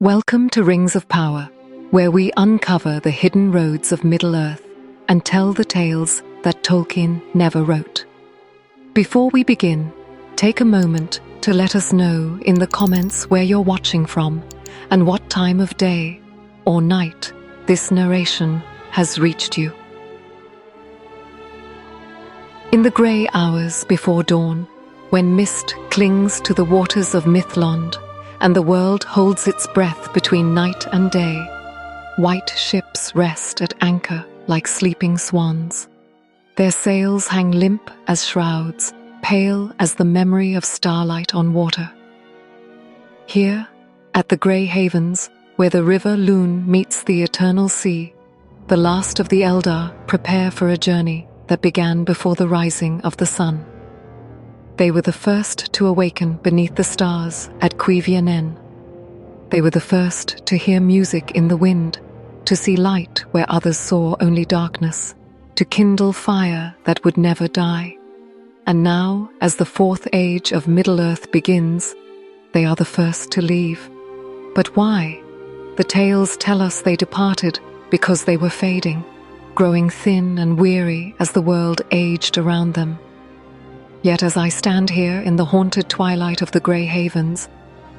Welcome to Rings of Power, where we uncover the hidden roads of Middle-earth and tell the tales that Tolkien never wrote. Before we begin, take a moment to let us know in the comments where you're watching from and what time of day or night this narration has reached you. In the grey hours before dawn, when mist clings to the waters of Mithlond and the world holds its breath between night and day, white ships rest at anchor like sleeping swans. Their sails hang limp as shrouds, pale as the memory of starlight on water. Here, at the Grey Havens, where the river Lune meets the eternal sea, the last of the Eldar prepare for a journey that began before the rising of the sun. They were the first to awaken beneath the stars at Cuivianen. They were the first to hear music in the wind, to see light where others saw only darkness, to kindle fire that would never die. And now, as the fourth age of Middle-earth begins, they are the first to leave. But why? The tales tell us they departed because they were fading, growing thin and weary as the world aged around them. Yet as I stand here in the haunted twilight of the Grey Havens,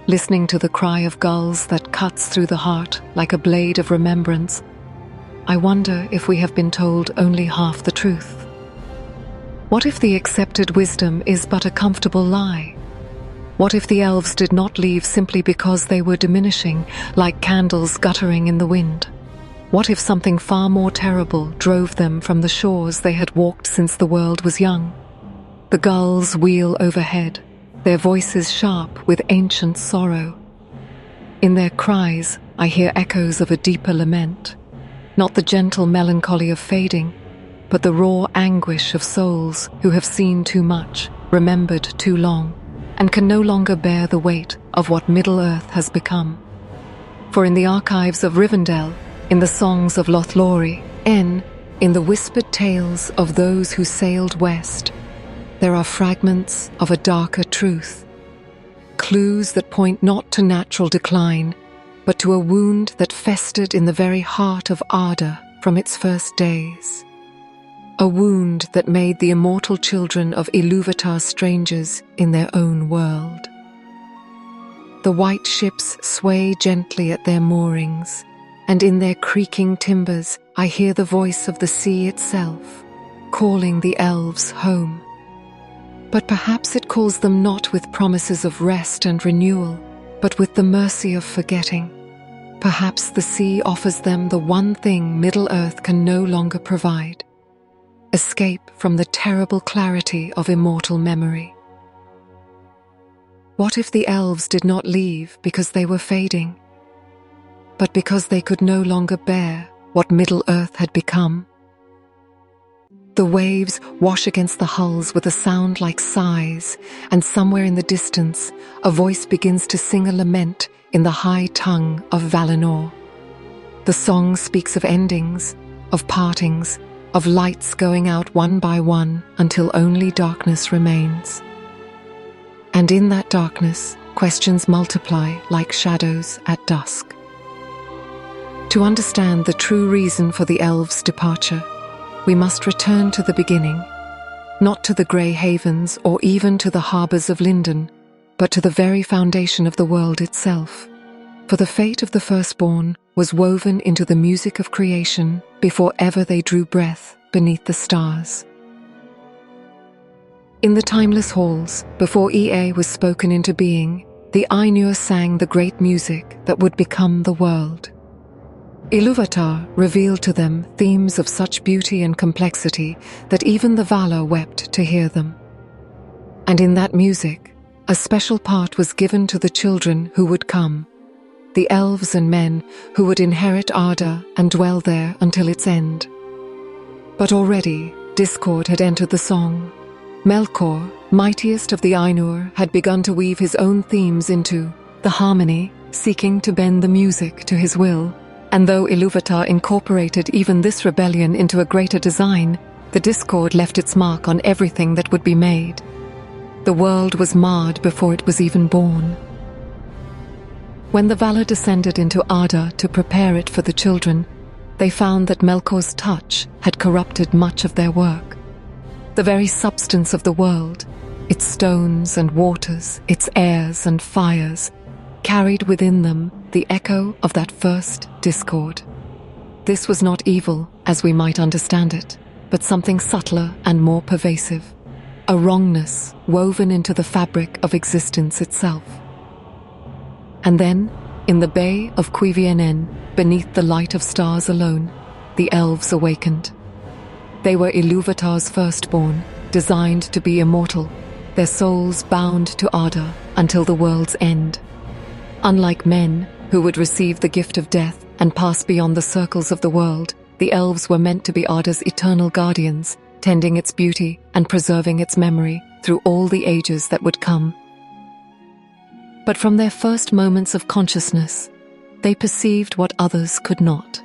listening to the cry of gulls that cuts through the heart like a blade of remembrance, I wonder if we have been told only half the truth. What if the accepted wisdom is but a comfortable lie? What if the elves did not leave simply because they were diminishing, like candles guttering in the wind? What if something far more terrible drove them from the shores they had walked since the world was young? The gulls wheel overhead, their voices sharp with ancient sorrow. In their cries, I hear echoes of a deeper lament, not the gentle melancholy of fading, but the raw anguish of souls who have seen too much, remembered too long, and can no longer bear the weight of what Middle-earth has become. For in the archives of Rivendell, in the songs of Lothlorien, in the whispered tales of those who sailed west, there are fragments of a darker truth, clues that point not to natural decline, but to a wound that festered in the very heart of Arda from its first days. A wound that made the immortal children of Ilúvatar strangers in their own world. The white ships sway gently at their moorings, and in their creaking timbers I hear the voice of the sea itself, calling the elves home. But perhaps it calls them not with promises of rest and renewal, but with the mercy of forgetting. Perhaps the sea offers them the one thing Middle-earth can no longer provide: escape from the terrible clarity of immortal memory. What if the elves did not leave because they were fading, but because they could no longer bear what Middle-earth had become? The waves wash against the hulls with a sound like sighs, and somewhere in the distance, a voice begins to sing a lament in the high tongue of Valinor. The song speaks of endings, of partings, of lights going out one by one until only darkness remains. And in that darkness, questions multiply like shadows at dusk. To understand the true reason for the elves' departure, we must return to the beginning, not to the Grey Havens or even to the harbours of Lindon, but to the very foundation of the world itself. For the fate of the firstborn was woven into the music of creation before ever they drew breath beneath the stars. In the timeless halls, before Ea was spoken into being, the Ainur sang the great music that would become the world. Ilúvatar revealed to them themes of such beauty and complexity that even the Valar wept to hear them. And in that music, a special part was given to the children who would come, the elves and men who would inherit Arda and dwell there until its end. But already, discord had entered the song. Melkor, mightiest of the Ainur, had begun to weave his own themes into the harmony, seeking to bend the music to his will. And though Ilúvatar incorporated even this rebellion into a greater design, the discord left its mark on everything that would be made. The world was marred before it was even born. When the Valar descended into Arda to prepare it for the children, they found that Melkor's touch had corrupted much of their work. The very substance of the world, its stones and waters, its airs and fires, carried within them the echo of that first discord. This was not evil, as we might understand it, but something subtler and more pervasive, a wrongness woven into the fabric of existence itself. And then, in the Bay of Cuiviénen, beneath the light of stars alone, the Elves awakened. They were Ilúvatar's firstborn, designed to be immortal, their souls bound to Arda until the world's end. Unlike men, who would receive the gift of death and pass beyond the circles of the world, the Elves were meant to be Arda's eternal guardians, tending its beauty and preserving its memory through all the ages that would come. But from their first moments of consciousness, they perceived what others could not.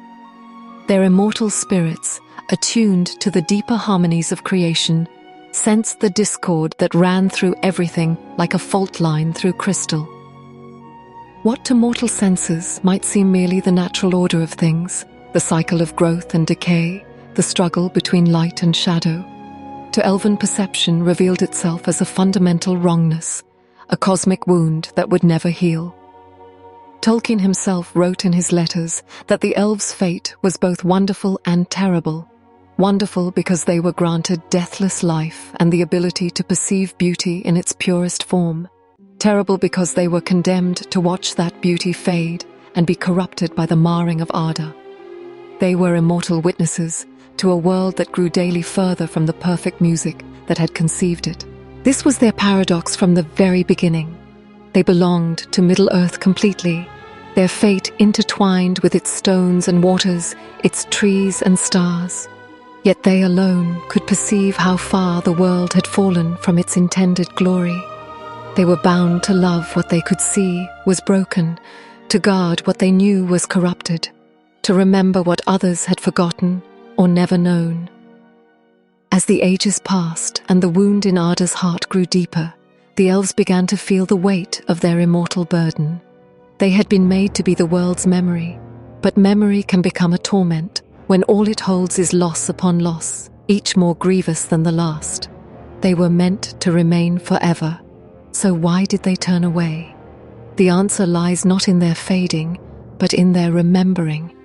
Their immortal spirits, attuned to the deeper harmonies of creation, sensed the discord that ran through everything like a fault line through crystal. What to mortal senses might seem merely the natural order of things, the cycle of growth and decay, the struggle between light and shadow, to elven perception revealed itself as a fundamental wrongness, a cosmic wound that would never heal. Tolkien himself wrote in his letters that the elves' fate was both wonderful and terrible. Wonderful because they were granted deathless life and the ability to perceive beauty in its purest form. Terrible because they were condemned to watch that beauty fade and be corrupted by the marring of Arda. They were immortal witnesses to a world that grew daily further from the perfect music that had conceived it. This was their paradox from the very beginning. They belonged to Middle-earth completely, their fate intertwined with its stones and waters, its trees and stars. Yet they alone could perceive how far the world had fallen from its intended glory. They were bound to love what they could see was broken, to guard what they knew was corrupted, to remember what others had forgotten or never known. As the ages passed and the wound in Arda's heart grew deeper, the elves began to feel the weight of their immortal burden. They had been made to be the world's memory, but memory can become a torment when all it holds is loss upon loss, each more grievous than the last. They were meant to remain forever, so why did they turn away? The answer lies not in their fading, but in their remembering.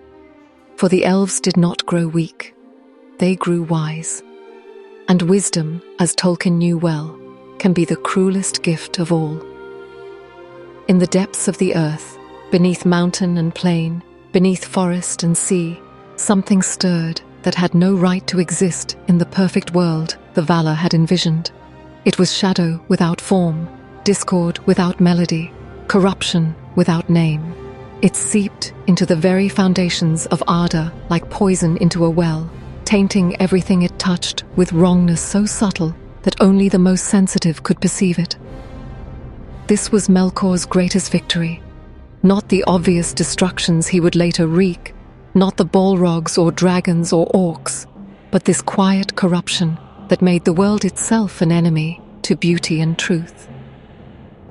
For the elves did not grow weak, they grew wise. And wisdom, as Tolkien knew well, can be the cruelest gift of all. In the depths of the earth, beneath mountain and plain, beneath forest and sea, something stirred that had no right to exist in the perfect world the Valar had envisioned. It was shadow without form, discord without melody, corruption without name. It seeped into the very foundations of Arda like poison into a well, tainting everything it touched with wrongness so subtle that only the most sensitive could perceive it. This was Melkor's greatest victory, not the obvious destructions he would later wreak, not the Balrogs or dragons or orcs, but this quiet corruption that made the world itself an enemy to beauty and truth.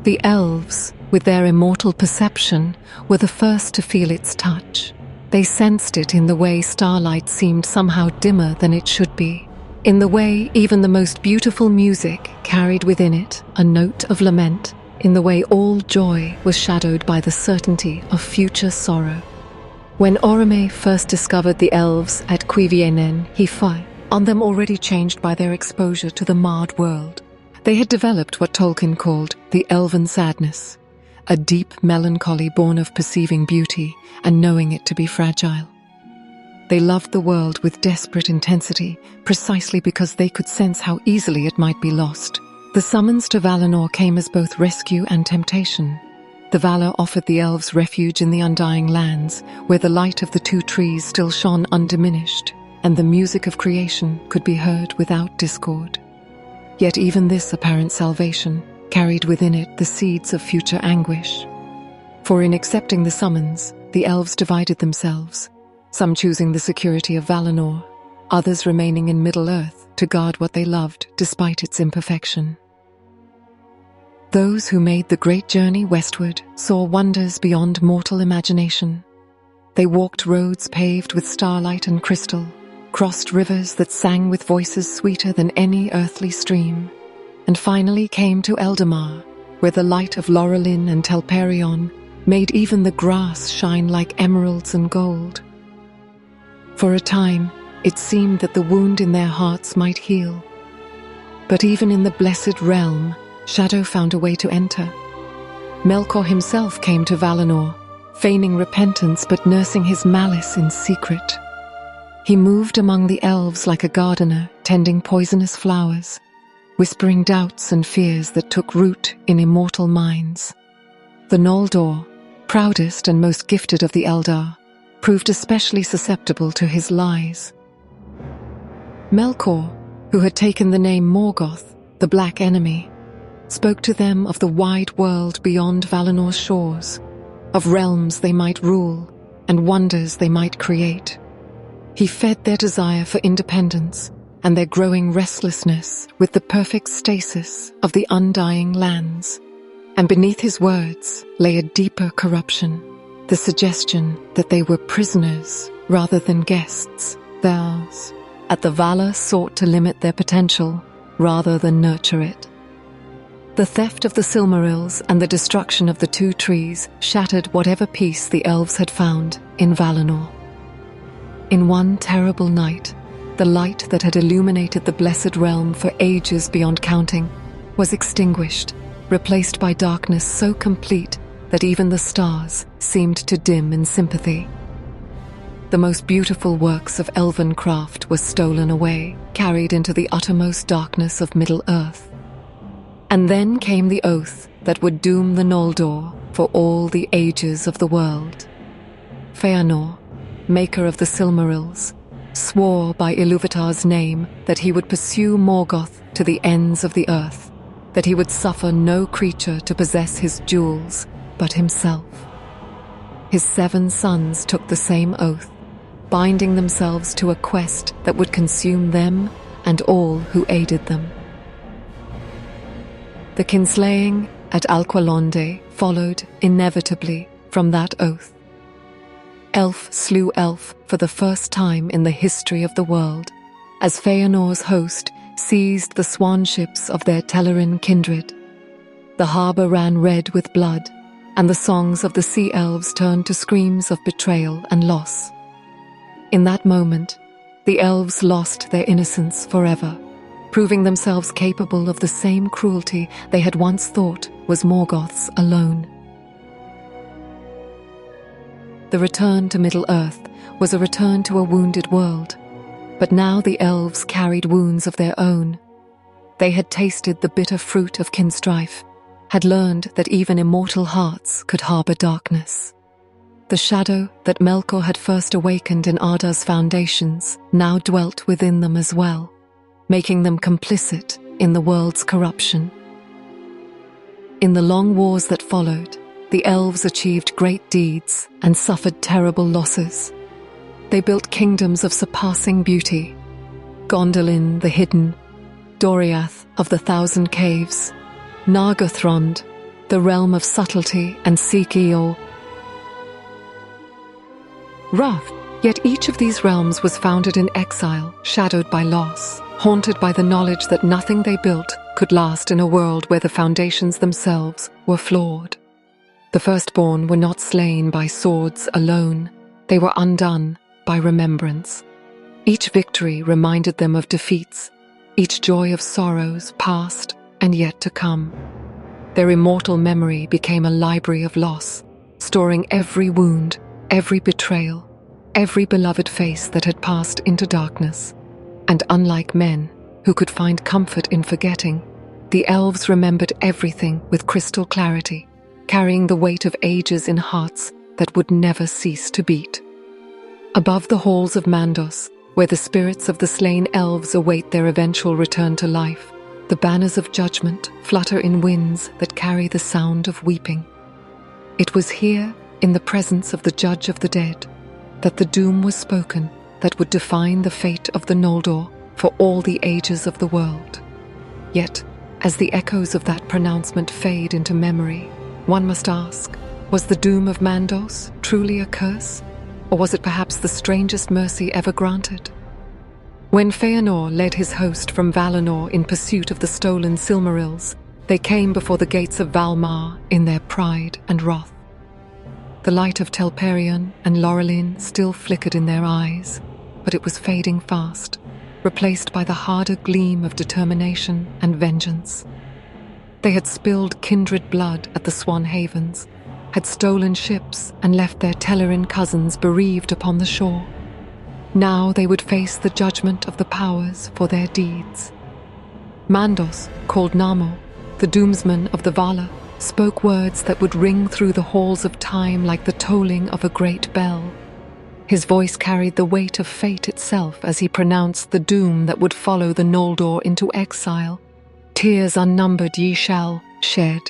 The elves, with their immortal perception, were the first to feel its touch. They sensed it in the way starlight seemed somehow dimmer than it should be, in the way even the most beautiful music carried within it a note of lament, in the way all joy was shadowed by the certainty of future sorrow. When Orome first discovered the elves at Cuiviénen, he found on them already changed by their exposure to the marred world. They had developed what Tolkien called the elven sadness, a deep melancholy born of perceiving beauty and knowing it to be fragile. They loved the world with desperate intensity, precisely because they could sense how easily it might be lost. The summons to Valinor came as both rescue and temptation. The Valar offered the elves refuge in the Undying Lands, where the light of the two trees still shone undiminished, and the music of creation could be heard without discord. Yet even this apparent salvation carried within it the seeds of future anguish. For in accepting the summons, the elves divided themselves, some choosing the security of Valinor, others remaining in Middle-earth to guard what they loved despite its imperfection. Those who made the great journey westward saw wonders beyond mortal imagination. They walked roads paved with starlight and crystal, crossed rivers that sang with voices sweeter than any earthly stream, and finally came to Eldamar, where the light of Laurelin and Telperion made even the grass shine like emeralds and gold. For a time, it seemed that the wound in their hearts might heal. But even in the blessed realm, Shadow found a way to enter. Melkor himself came to Valinor, feigning repentance but nursing his malice in secret. He moved among the elves like a gardener tending poisonous flowers, whispering doubts and fears that took root in immortal minds. The Noldor, proudest and most gifted of the Eldar, proved especially susceptible to his lies. Melkor, who had taken the name Morgoth, the Black Enemy, spoke to them of the wide world beyond Valinor's shores, of realms they might rule and wonders they might create. He fed their desire for independence and their growing restlessness with the perfect stasis of the undying lands. And beneath his words lay a deeper corruption, the suggestion that they were prisoners rather than guests, theirs. At the Valar sought to limit their potential rather than nurture it. The theft of the Silmarils and the destruction of the two trees shattered whatever peace the elves had found in Valinor. In one terrible night, the light that had illuminated the blessed realm for ages beyond counting was extinguished, replaced by darkness so complete that even the stars seemed to dim in sympathy. The most beautiful works of elven craft were stolen away, carried into the uttermost darkness of Middle-earth. And then came the oath that would doom the Noldor for all the ages of the world. Feanor, maker of the Silmarils, swore by Ilúvatar's name that he would pursue Morgoth to the ends of the earth, that he would suffer no creature to possess his jewels but himself. His 7 sons took the same oath, binding themselves to a quest that would consume them and all who aided them. The kinslaying at Alqualondë followed inevitably from that oath. Elf slew elf for the first time in the history of the world, as Feanor's host seized the swan ships of their Telerin kindred. The harbour ran red with blood, and the songs of the sea elves turned to screams of betrayal and loss. In that moment, the elves lost their innocence forever, proving themselves capable of the same cruelty they had once thought was Morgoth's alone. The return to Middle-earth was a return to a wounded world, but now the elves carried wounds of their own. They had tasted the bitter fruit of kinstrife, had learned that even immortal hearts could harbour darkness. The shadow that Melkor had first awakened in Arda's foundations now dwelt within them as well, making them complicit in the world's corruption. In the long wars that followed, the elves achieved great deeds and suffered terrible losses. They built kingdoms of surpassing beauty: Gondolin the Hidden, Doriath of the Thousand Caves, Nargothrond, the realm of subtlety, and Sik-Eo. Rough, yet each of these realms was founded in exile, shadowed by loss, haunted by the knowledge that nothing they built could last in a world where the foundations themselves were flawed. The firstborn were not slain by swords alone, they were undone by remembrance. Each victory reminded them of defeats, each joy of sorrows past and yet to come. Their immortal memory became a library of loss, storing every wound, every betrayal, every beloved face that had passed into darkness. And unlike men, who could find comfort in forgetting, the elves remembered everything with crystal clarity, carrying the weight of ages in hearts that would never cease to beat. Above the halls of Mandos, where the spirits of the slain elves await their eventual return to life, the banners of judgment flutter in winds that carry the sound of weeping. It was here, in the presence of the Judge of the Dead, that the doom was spoken that would define the fate of the Noldor for all the ages of the world. Yet, As the echoes of that pronouncement fade into memory, one must ask, was the doom of Mandos truly a curse? Or was it perhaps the strangest mercy ever granted? When Feanor led his host from Valinor in pursuit of the stolen Silmarils, they came before the gates of Valmar in their pride and wrath. The light of Telperion and Lorelin still flickered in their eyes, but it was fading fast, replaced by the harder gleam of determination and vengeance. They had spilled kindred blood at the Swan Havens, had stolen ships and left their Telerin cousins bereaved upon the shore. Now they would face the judgment of the powers for their deeds. Mandos, called Namo, the doomsman of the Vala, spoke words that would ring through the halls of time like the tolling of a great bell. His voice carried the weight of fate itself as he pronounced the doom that would follow the Noldor into exile. Tears unnumbered ye shall shed,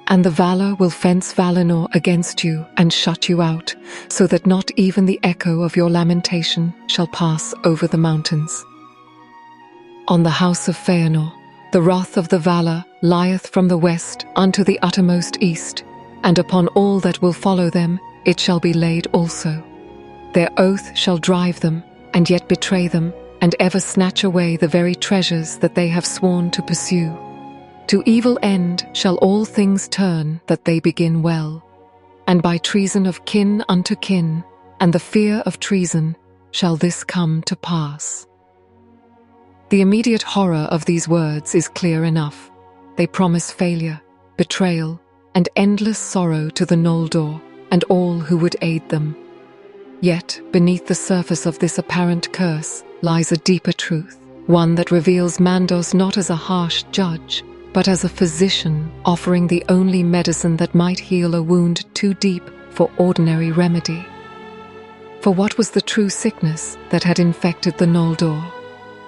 and the Valar will fence Valinor against you and shut you out, so that not even the echo of your lamentation shall pass over the mountains. On the house of Feanor, the wrath of the Valar lieth from the west unto the uttermost east, and upon all that will follow them it shall be laid also. Their oath shall drive them, and yet betray them, and ever snatch away the very treasures that they have sworn to pursue. To evil end shall all things turn that they begin well, and by treason of kin unto kin, and the fear of treason, shall this come to pass. The immediate horror of these words is clear enough. They promise failure, betrayal, and endless sorrow to the Noldor and all who would aid them. Yet, beneath the surface of this apparent curse lies a deeper truth, one that reveals Mandos not as a harsh judge, but as a physician offering the only medicine that might heal a wound too deep for ordinary remedy. For what was the true sickness that had infected the Noldor?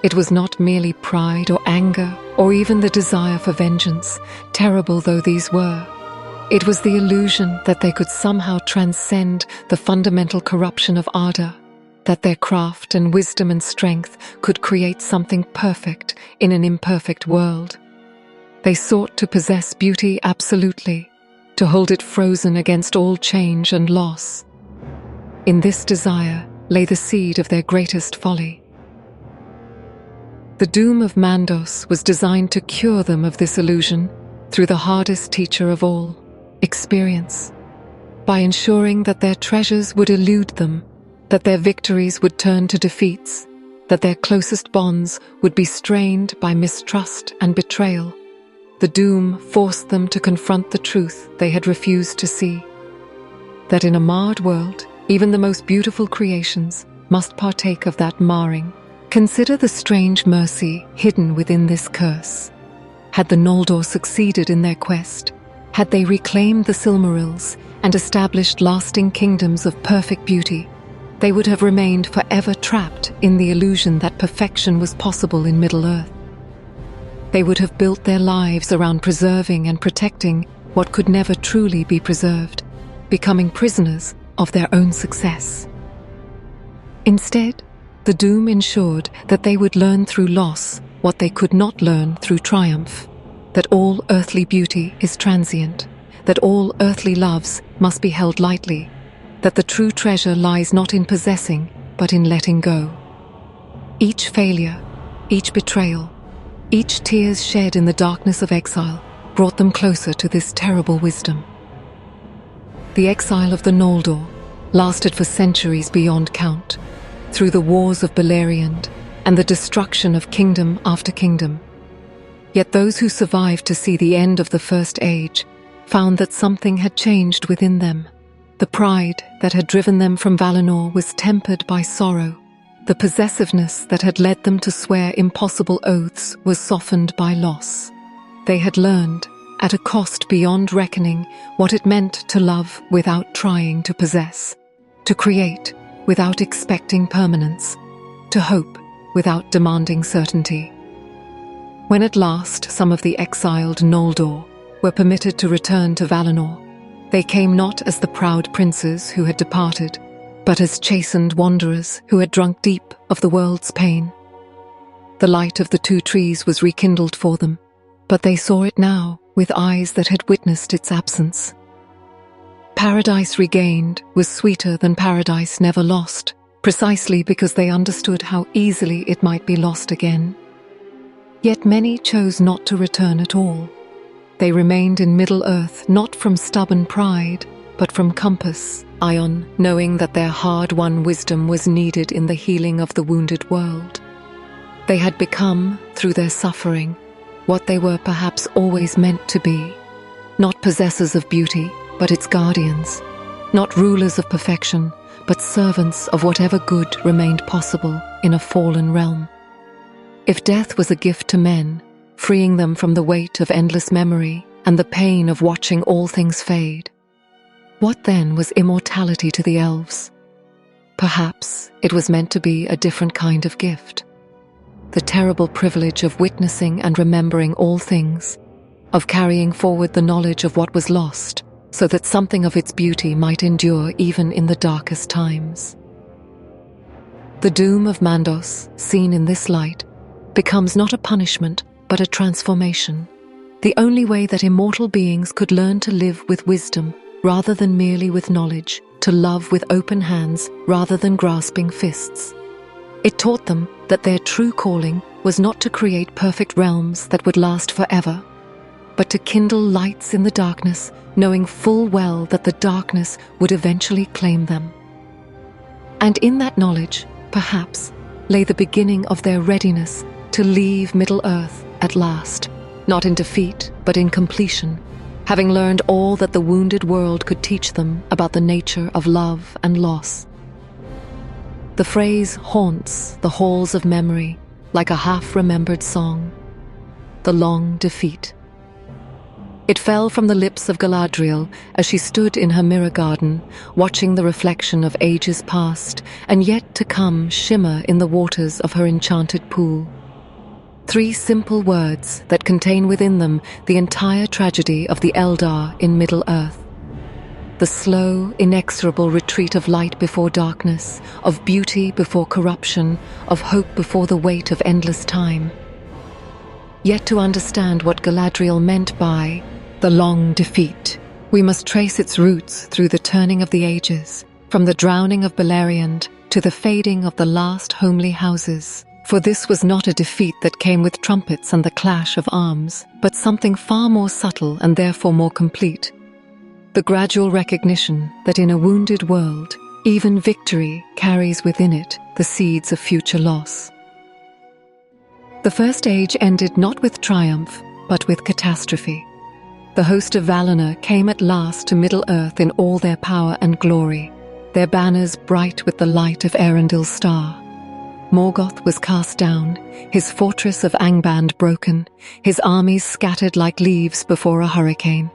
It was not merely pride or anger, or even the desire for vengeance, terrible though these were. It was the illusion that they could somehow transcend the fundamental corruption of Arda, that their craft and wisdom and strength could create something perfect in an imperfect world. They sought to possess beauty absolutely, to hold it frozen against all change and loss. In this desire lay the seed of their greatest folly. The doom of Mandos was designed to cure them of this illusion through the hardest teacher of all, experience, by ensuring that their treasures would elude them, that their victories would turn to defeats, that their closest bonds would be strained by mistrust and betrayal. The doom forced them to confront the truth they had refused to see, that in a marred world, even the most beautiful creations must partake of that marring. Consider the strange mercy hidden within this curse. Had the Noldor succeeded in their quest, had they reclaimed the Silmarils and established lasting kingdoms of perfect beauty, they would have remained forever trapped in the illusion that perfection was possible in Middle-earth. They would have built their lives around preserving and protecting what could never truly be preserved, becoming prisoners of their own success. Instead, the doom ensured that they would learn through loss what they could not learn through triumph, that all earthly beauty is transient, that all earthly loves must be held lightly, that the true treasure lies not in possessing, but in letting go. Each failure, each betrayal, each tears shed in the darkness of exile brought them closer to this terrible wisdom. The exile of the Noldor lasted for centuries beyond count, through the wars of Beleriand and the destruction of kingdom after kingdom. Yet those who survived to see the end of the First Age found that something had changed within them. The pride that had driven them from Valinor was tempered by sorrow. The possessiveness that had led them to swear impossible oaths was softened by loss. They had learned, at a cost beyond reckoning, what it meant to love without trying to possess, to create without expecting permanence, to hope without demanding certainty. When at last some of the exiled Noldor were permitted to return to Valinor, they came not as the proud princes who had departed, but as chastened wanderers who had drunk deep of the world's pain. The light of the two trees was rekindled for them, But they saw it now with eyes that had witnessed its absence. Paradise regained was sweeter than paradise never lost, precisely because they understood how easily it might be lost again. Yet many chose not to return at all. They remained in Middle-earth not from stubborn pride, but from compass, ion, knowing that their hard-won wisdom was needed in the healing of the wounded world. They had become, through their suffering, what they were perhaps always meant to be, not possessors of beauty, but its guardians, not rulers of perfection, but servants of whatever good remained possible in a fallen realm. If death was a gift to men, freeing them from the weight of endless memory and the pain of watching all things fade, what then was immortality to the elves? Perhaps it was meant to be a different kind of gift. The terrible privilege of witnessing and remembering all things, of carrying forward the knowledge of what was lost, so that something of its beauty might endure even in the darkest times. The doom of Mandos, seen in this light, becomes not a punishment, but a transformation, the only way that immortal beings could learn to live with wisdom rather than merely with knowledge, to love with open hands rather than grasping fists. It taught them that their true calling was not to create perfect realms that would last forever, but to kindle lights in the darkness, knowing full well that the darkness would eventually claim them. And in that knowledge, perhaps, lay the beginning of their readiness to leave Middle-earth at last, not in defeat, but in completion, having learned all that the wounded world could teach them about the nature of love and loss. The phrase haunts the halls of memory like a half-remembered song, the long defeat. It fell from the lips of Galadriel as she stood in her mirror garden, watching the reflection of ages past and yet to come shimmer in the waters of her enchanted pool. 3 simple words that contain within them the entire tragedy of the Eldar in Middle-earth. The slow, inexorable retreat of light before darkness, of beauty before corruption, of hope before the weight of endless time. Yet to understand what Galadriel meant by the long defeat, we must trace its roots through the turning of the ages, from the drowning of Beleriand to the fading of the last homely houses. For this was not a defeat that came with trumpets and the clash of arms, but something far more subtle and therefore more complete. The gradual recognition that in a wounded world, even victory carries within it the seeds of future loss. The First Age ended not with triumph, but with catastrophe. The host of Valinor came at last to Middle-earth in all their power and glory, their banners bright with the light of Erendil's star. Morgoth was cast down, his fortress of Angband broken, his armies scattered like leaves before a hurricane.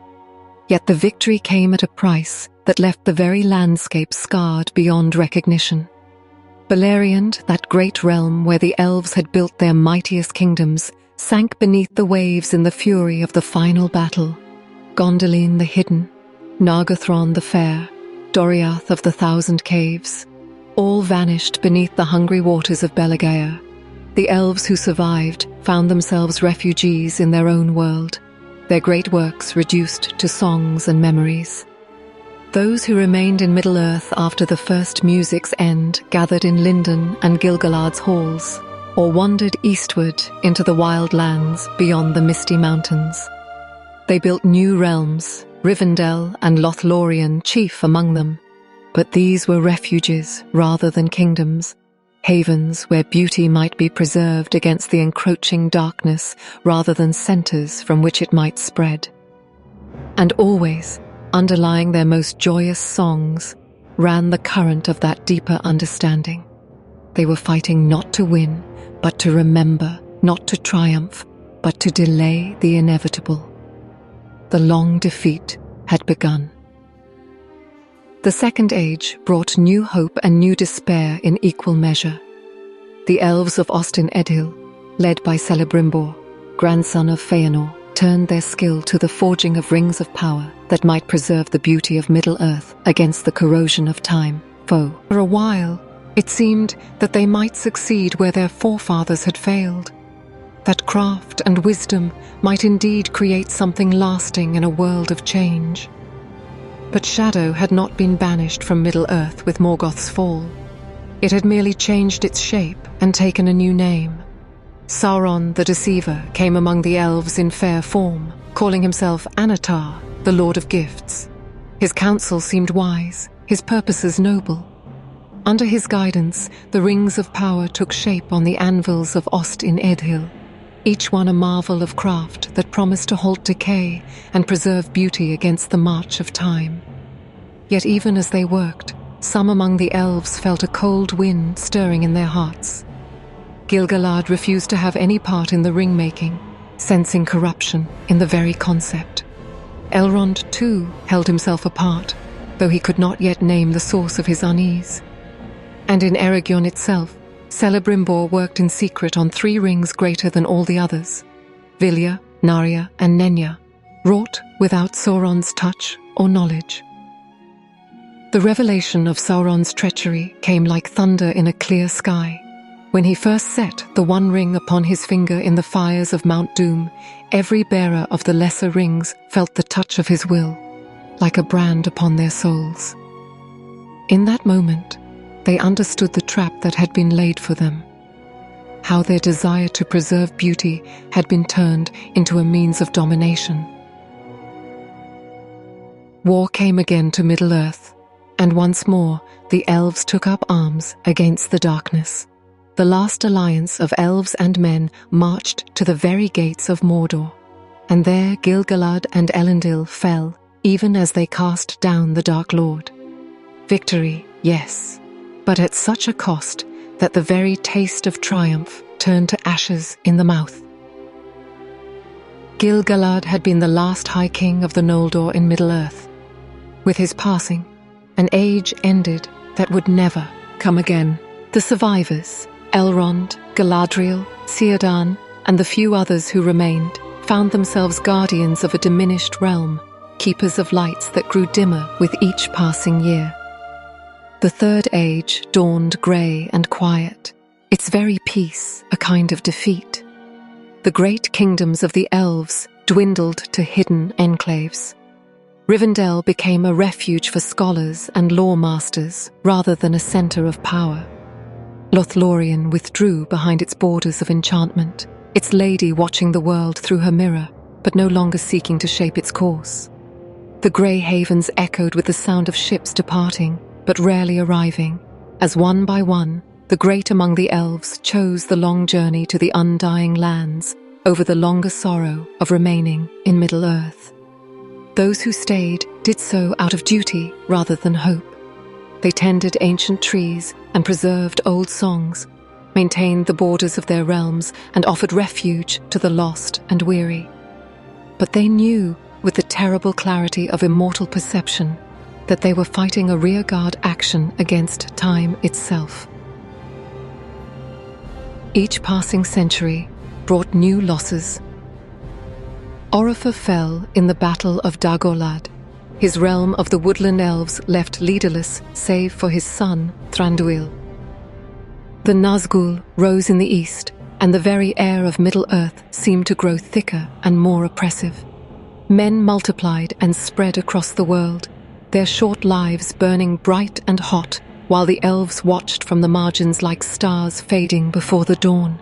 Yet the victory came at a price that left the very landscape scarred beyond recognition. Beleriand, that great realm where the elves had built their mightiest kingdoms, sank beneath the waves in the fury of the final battle. Gondolin the hidden, Nargothrond the fair, Doriath of the thousand caves, all vanished beneath the hungry waters of Belugaia. The elves who survived found themselves refugees in their own world, their great works reduced to songs and memories. Those who remained in Middle-earth after the first music's end gathered in Lindon and Gilgalad's halls, or wandered eastward into the wild lands beyond the misty mountains. They built new realms, Rivendell and Lothlorien chief among them, but these were refuges rather than kingdoms, havens where beauty might be preserved against the encroaching darkness rather than centers from which it might spread. And always, underlying their most joyous songs, ran the current of that deeper understanding. They were fighting not to win, but to remember, not to triumph, but to delay the inevitable. The long defeat had begun. The Second Age brought new hope and new despair in equal measure. The elves of Ostin Edhil, led by Celebrimbor, grandson of Feanor, turned their skill to the forging of rings of power that might preserve the beauty of Middle-earth against the corrosion of time. For a while, it seemed that they might succeed where their forefathers had failed. that craft and wisdom might indeed create something lasting in a world of change. But shadow had not been banished from Middle-earth with Morgoth's fall. It had merely changed its shape and taken a new name. Sauron the Deceiver came among the elves in fair form, calling himself Anatar, the Lord of Gifts. His counsel seemed wise, his purposes noble. Under his guidance, the rings of power took shape on the anvils of Ost in Edhil, each one a marvel of craft that promised to halt decay and preserve beauty against the march of time. Yet even as they worked, some among the elves felt a cold wind stirring in their hearts. Gil-galad refused to have any part in the ring-making, sensing corruption in the very concept. Elrond, too, held himself apart, though he could not yet name the source of his unease. And in Eregion itself, Celebrimbor worked in secret on 3 rings greater than all the others, Vilya, Narya, and Nenya, wrought without Sauron's touch or knowledge. The revelation of Sauron's treachery came like thunder in a clear sky. When he first set the one ring upon his finger in the fires of Mount Doom, every bearer of the lesser rings felt the touch of his will, like a brand upon their souls. In that moment, they understood the trap that had been laid for them, how their desire to preserve beauty had been turned into a means of domination. War came again to Middle-earth, and once more the elves took up arms against the darkness. The last alliance of elves and men marched to the very gates of Mordor, and there Gil-galad and Elendil fell, even as they cast down the Dark Lord. Victory, yes, but at such a cost that the very taste of triumph turned to ashes in the mouth. Gil-galad had been the last High King of the Noldor in Middle-earth. With his passing, an age ended that would never come again. The survivors, Elrond, Galadriel, Círdan, and the few others who remained, found themselves guardians of a diminished realm, keepers of lights that grew dimmer with each passing year. The Third Age dawned grey and quiet, its very peace a kind of defeat. The great kingdoms of the Elves dwindled to hidden enclaves. Rivendell became a refuge for scholars and law-masters rather than a centre of power. Lothlorien withdrew behind its borders of enchantment, its lady watching the world through her mirror, but no longer seeking to shape its course. The grey havens echoed with the sound of ships departing, but rarely arriving, as one by one, the great among the elves chose the long journey to the undying lands over the longer sorrow of remaining in Middle-earth. Those who stayed did so out of duty rather than hope. They tended ancient trees and preserved old songs, maintained the borders of their realms and offered refuge to the lost and weary. But they knew, with the terrible clarity of immortal perception, that they were fighting a rearguard action against time itself. Each passing century brought new losses. Orifer fell in the Battle of Dagorlad, his realm of the woodland elves left leaderless save for his son, Thranduil. The Nazgul rose in the east, and the very air of Middle-earth seemed to grow thicker and more oppressive. Men multiplied and spread across the world, their short lives burning bright and hot, while the elves watched from the margins like stars fading before the dawn.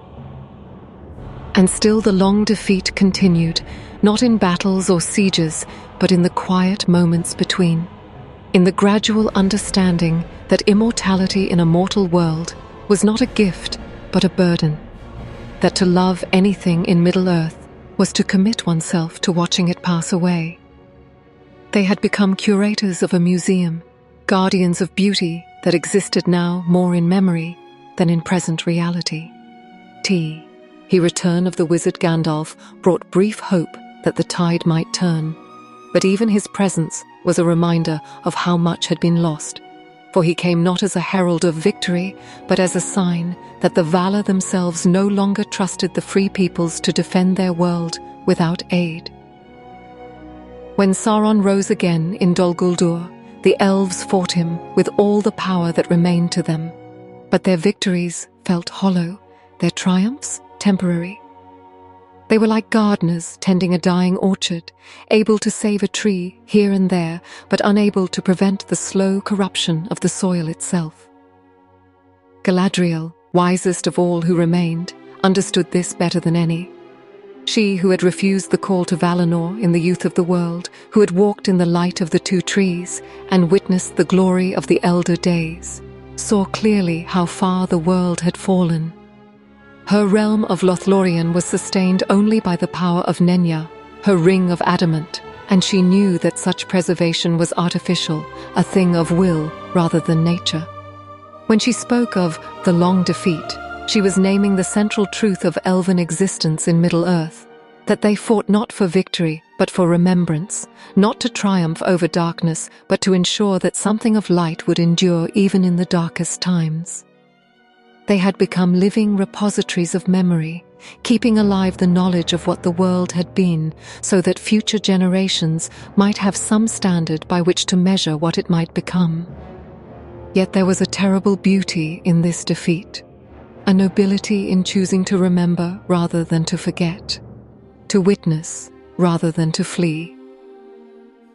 And still the long defeat continued, not in battles or sieges, but in the quiet moments between, in the gradual understanding that immortality in a mortal world was not a gift, but a burden, that to love anything in Middle-earth was to commit oneself to watching it pass away. They had become curators of a museum, guardians of beauty that existed now more in memory than in present reality. Return of the wizard Gandalf brought brief hope that the tide might turn, but even his presence was a reminder of how much had been lost, for he came not as a herald of victory, but as a sign that the Valar themselves no longer trusted the free peoples to defend their world without aid. When Sauron rose again in Dol Guldur, the elves fought him with all the power that remained to them, but their victories felt hollow, their triumphs temporary. They were like gardeners tending a dying orchard, able to save a tree here and there, but unable to prevent the slow corruption of the soil itself. Galadriel, wisest of all who remained, understood this better than any. She who had refused the call to Valinor in the youth of the world, who had walked in the light of the two trees and witnessed the glory of the elder days, saw clearly how far the world had fallen. Her realm of Lothlorien was sustained only by the power of Nenya, her ring of adamant, and she knew that such preservation was artificial, a thing of will rather than nature. When she spoke of the long defeat, she was naming the central truth of elven existence in Middle-earth, that they fought not for victory, but for remembrance, not to triumph over darkness, but to ensure that something of light would endure even in the darkest times. They had become living repositories of memory, keeping alive the knowledge of what the world had been, so that future generations might have some standard by which to measure what it might become. Yet there was a terrible beauty in this defeat, a nobility in choosing to remember rather than to forget, to witness rather than to flee.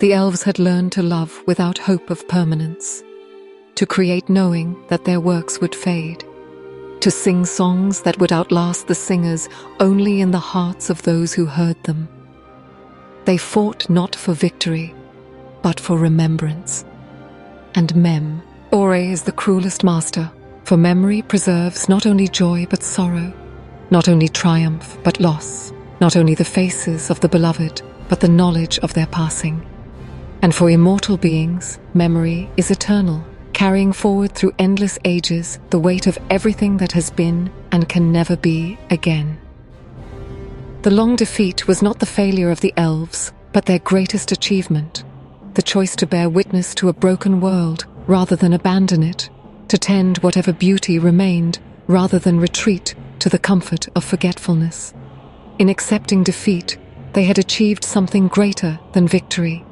The elves had learned to love without hope of permanence, to create knowing that their works would fade, to sing songs that would outlast the singers only in the hearts of those who heard them. They fought not for victory, but for remembrance. And Ore is the cruelest master, for memory preserves not only joy but sorrow, not only triumph but loss, not only the faces of the beloved, but the knowledge of their passing. And for immortal beings, memory is eternal, carrying forward through endless ages the weight of everything that has been and can never be again. The long defeat was not the failure of the elves, but their greatest achievement, the choice to bear witness to a broken world rather than abandon it, to tend whatever beauty remained rather than retreat to the comfort of forgetfulness. In accepting defeat, they had achieved something greater than victory.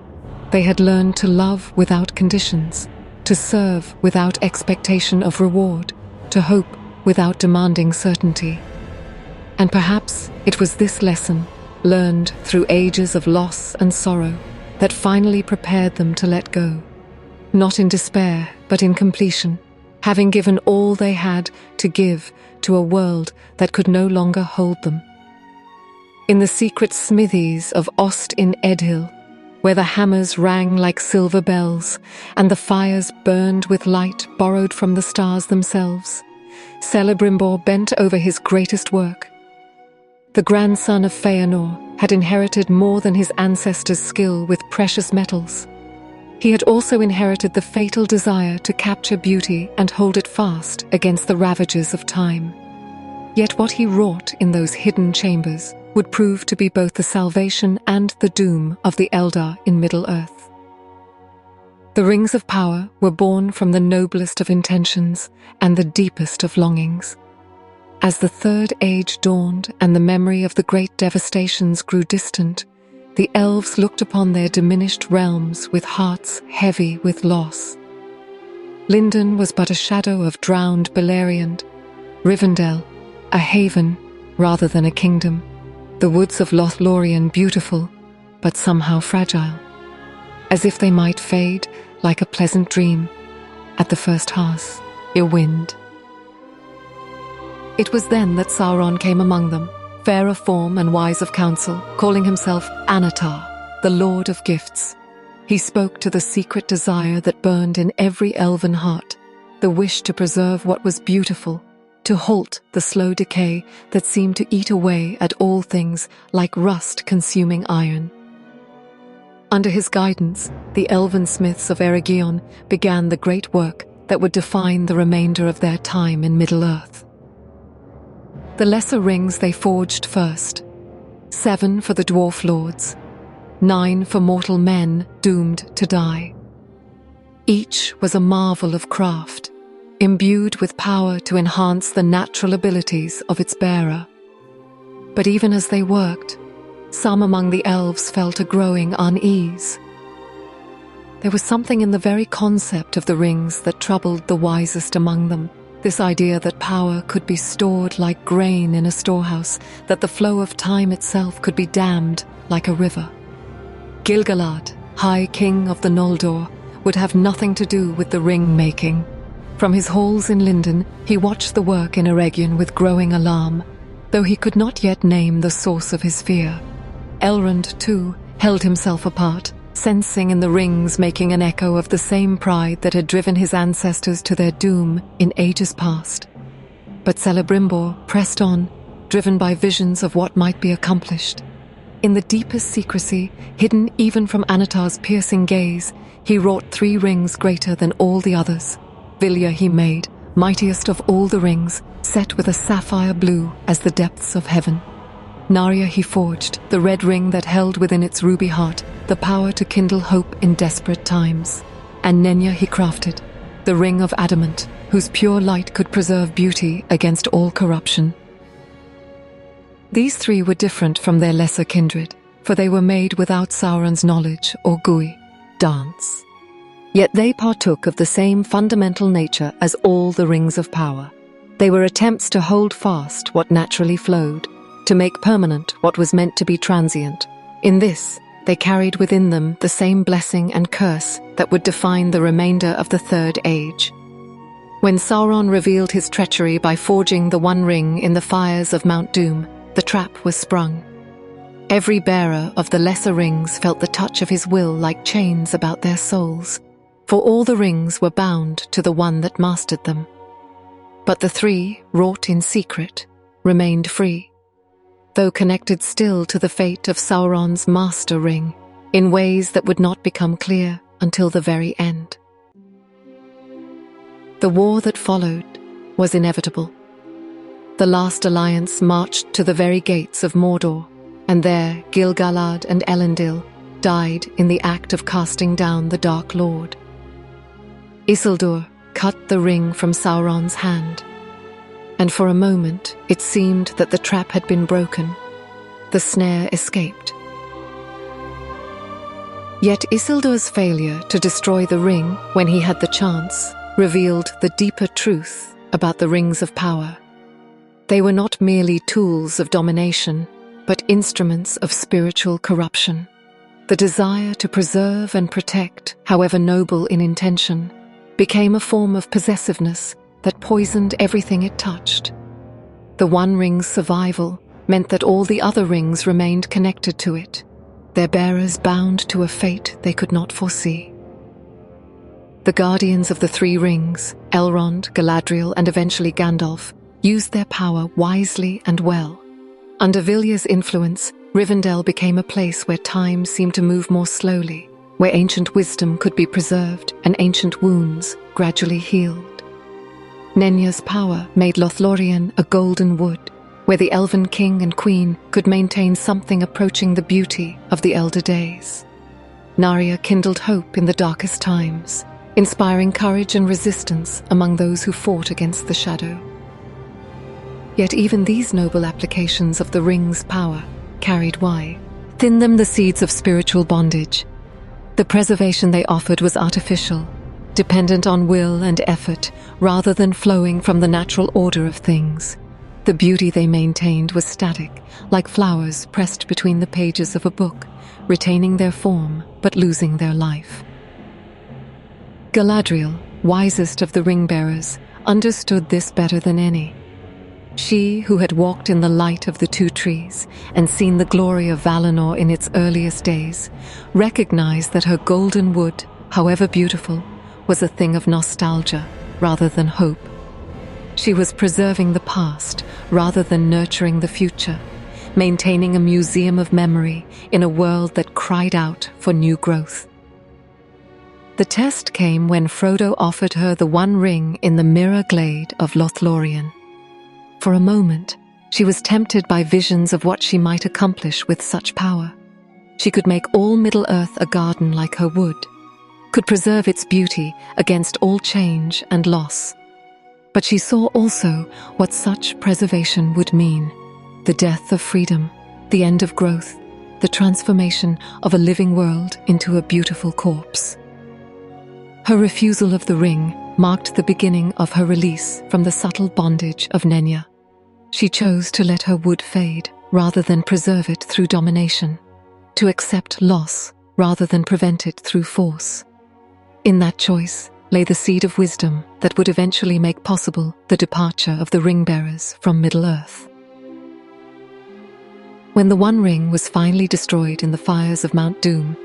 They had learned to love without conditions, to serve without expectation of reward, to hope without demanding certainty. And perhaps it was this lesson, learned through ages of loss and sorrow, that finally prepared them to let go, not in despair, but in completion, having given all they had to give to a world that could no longer hold them. In the secret smithies of Ost in Edhill, where the hammers rang like silver bells, and the fires burned with light borrowed from the stars themselves, Celebrimbor bent over his greatest work. The grandson of Feanor had inherited more than his ancestors' skill with precious metals. He had also inherited the fatal desire to capture beauty and hold it fast against the ravages of time. Yet what he wrought in those hidden chambers would prove to be both the salvation and the doom of the Eldar in Middle-earth. The rings of power were born from the noblest of intentions and the deepest of longings. As the Third Age dawned and the memory of the great devastations grew distant, the elves looked upon their diminished realms with hearts heavy with loss. Lindon was but a shadow of drowned Beleriand, Rivendell, a haven rather than a kingdom, the woods of Lothlorien beautiful, but somehow fragile, as if they might fade like a pleasant dream at the first hearth, a wind. It was then that Sauron came among them, fair of form and wise of counsel, calling himself Anatar, the Lord of Gifts. He spoke to the secret desire that burned in every elven heart, the wish to preserve what was beautiful, to halt the slow decay that seemed to eat away at all things like rust consuming iron. Under his guidance, the elven smiths of Eregion began the great work that would define the remainder of their time in Middle-earth. The lesser rings they forged first, 7 for the dwarf lords, 9 for mortal men doomed to die. Each was a marvel of craft, imbued with power to enhance the natural abilities of its bearer. But even as they worked, some among the elves felt a growing unease. There was something in the very concept of the rings that troubled the wisest among them, This idea that power could be stored like grain in a storehouse, that the flow of time itself could be dammed like a river. Gil-galad, High King of the Noldor, would have nothing to do with the ring-making. From his halls in Lindon, he watched the work in Eregion with growing alarm, though he could not yet name the source of his fear. Elrond, too, held himself apart, sensing in the rings making an echo of the same pride that had driven his ancestors to their doom in ages past. But Celebrimbor pressed on, driven by visions of what might be accomplished. In the deepest secrecy, hidden even from Anatar's piercing gaze, he wrought 3 rings greater than all the others. Vilya he made, mightiest of all the rings, set with a sapphire blue as the depths of heaven. Narya he forged, the red ring that held within its ruby heart the power to kindle hope in desperate times. And Nenya he crafted, the ring of adamant, whose pure light could preserve beauty against all corruption. These 3 were different from their lesser kindred, for they were made without Sauron's knowledge or Gui, dance. Yet they partook of the same fundamental nature as all the rings of power. They were attempts to hold fast what naturally flowed, to make permanent what was meant to be transient. In this, they carried within them the same blessing and curse that would define the remainder of the Third Age. When Sauron revealed his treachery by forging the One Ring in the fires of Mount Doom, the trap was sprung. Every bearer of the lesser rings felt the touch of his will like chains about their souls, for all the rings were bound to the one that mastered them. But the 3, wrought in secret, remained free, though connected still to the fate of Sauron's master ring, in ways that would not become clear until the very end. The war that followed was inevitable. The last alliance marched to the very gates of Mordor, and there Gil-galad and Elendil died in the act of casting down the Dark Lord. Isildur cut the ring from Sauron's hand, and for a moment it seemed that the trap had been broken. The snare escaped. Yet Isildur's failure to destroy the ring when he had the chance revealed the deeper truth about the rings of power. They were not merely tools of domination, but instruments of spiritual corruption. The desire to preserve and protect, however noble in intention, became a form of possessiveness that poisoned everything it touched. The One Ring's survival meant that all the other rings remained connected to it, their bearers bound to a fate they could not foresee. The guardians of the 3 rings, Elrond, Galadriel, and eventually Gandalf, used their power wisely and well. Under Vilya's influence, Rivendell became a place where time seemed to move more slowly, where ancient wisdom could be preserved and ancient wounds gradually healed. Nenya's power made Lothlorien a golden wood, where the Elven king and queen could maintain something approaching the beauty of the elder days. Narya kindled hope in the darkest times, inspiring courage and resistance among those who fought against the shadow. Yet even these noble applications of the ring's power carried within them the seeds of spiritual bondage. The preservation they offered was artificial, dependent on will and effort rather than flowing from the natural order of things. The beauty they maintained was static, like flowers pressed between the pages of a book, retaining their form but losing their life. Galadriel, wisest of the ring-bearers, understood this better than any. She, who had walked in the light of the 2 trees and seen the glory of Valinor in its earliest days, recognized that her golden wood, however beautiful, was a thing of nostalgia rather than hope. She was preserving the past rather than nurturing the future, maintaining a museum of memory in a world that cried out for new growth. The test came when Frodo offered her the One Ring in the Mirror Glade of Lothlorien. For a moment, she was tempted by visions of what she might accomplish with such power. She could make all Middle-earth a garden like her wood, could preserve its beauty against all change and loss. But she saw also what such preservation would mean: the death of freedom, the end of growth, the transformation of a living world into a beautiful corpse. Her refusal of the ring marked the beginning of her release from the subtle bondage of Nenya. She chose to let her wood fade rather than preserve it through domination, to accept loss rather than prevent it through force. In that choice lay the seed of wisdom that would eventually make possible the departure of the ring-bearers from Middle-earth. When the One Ring was finally destroyed in the fires of Mount Doom,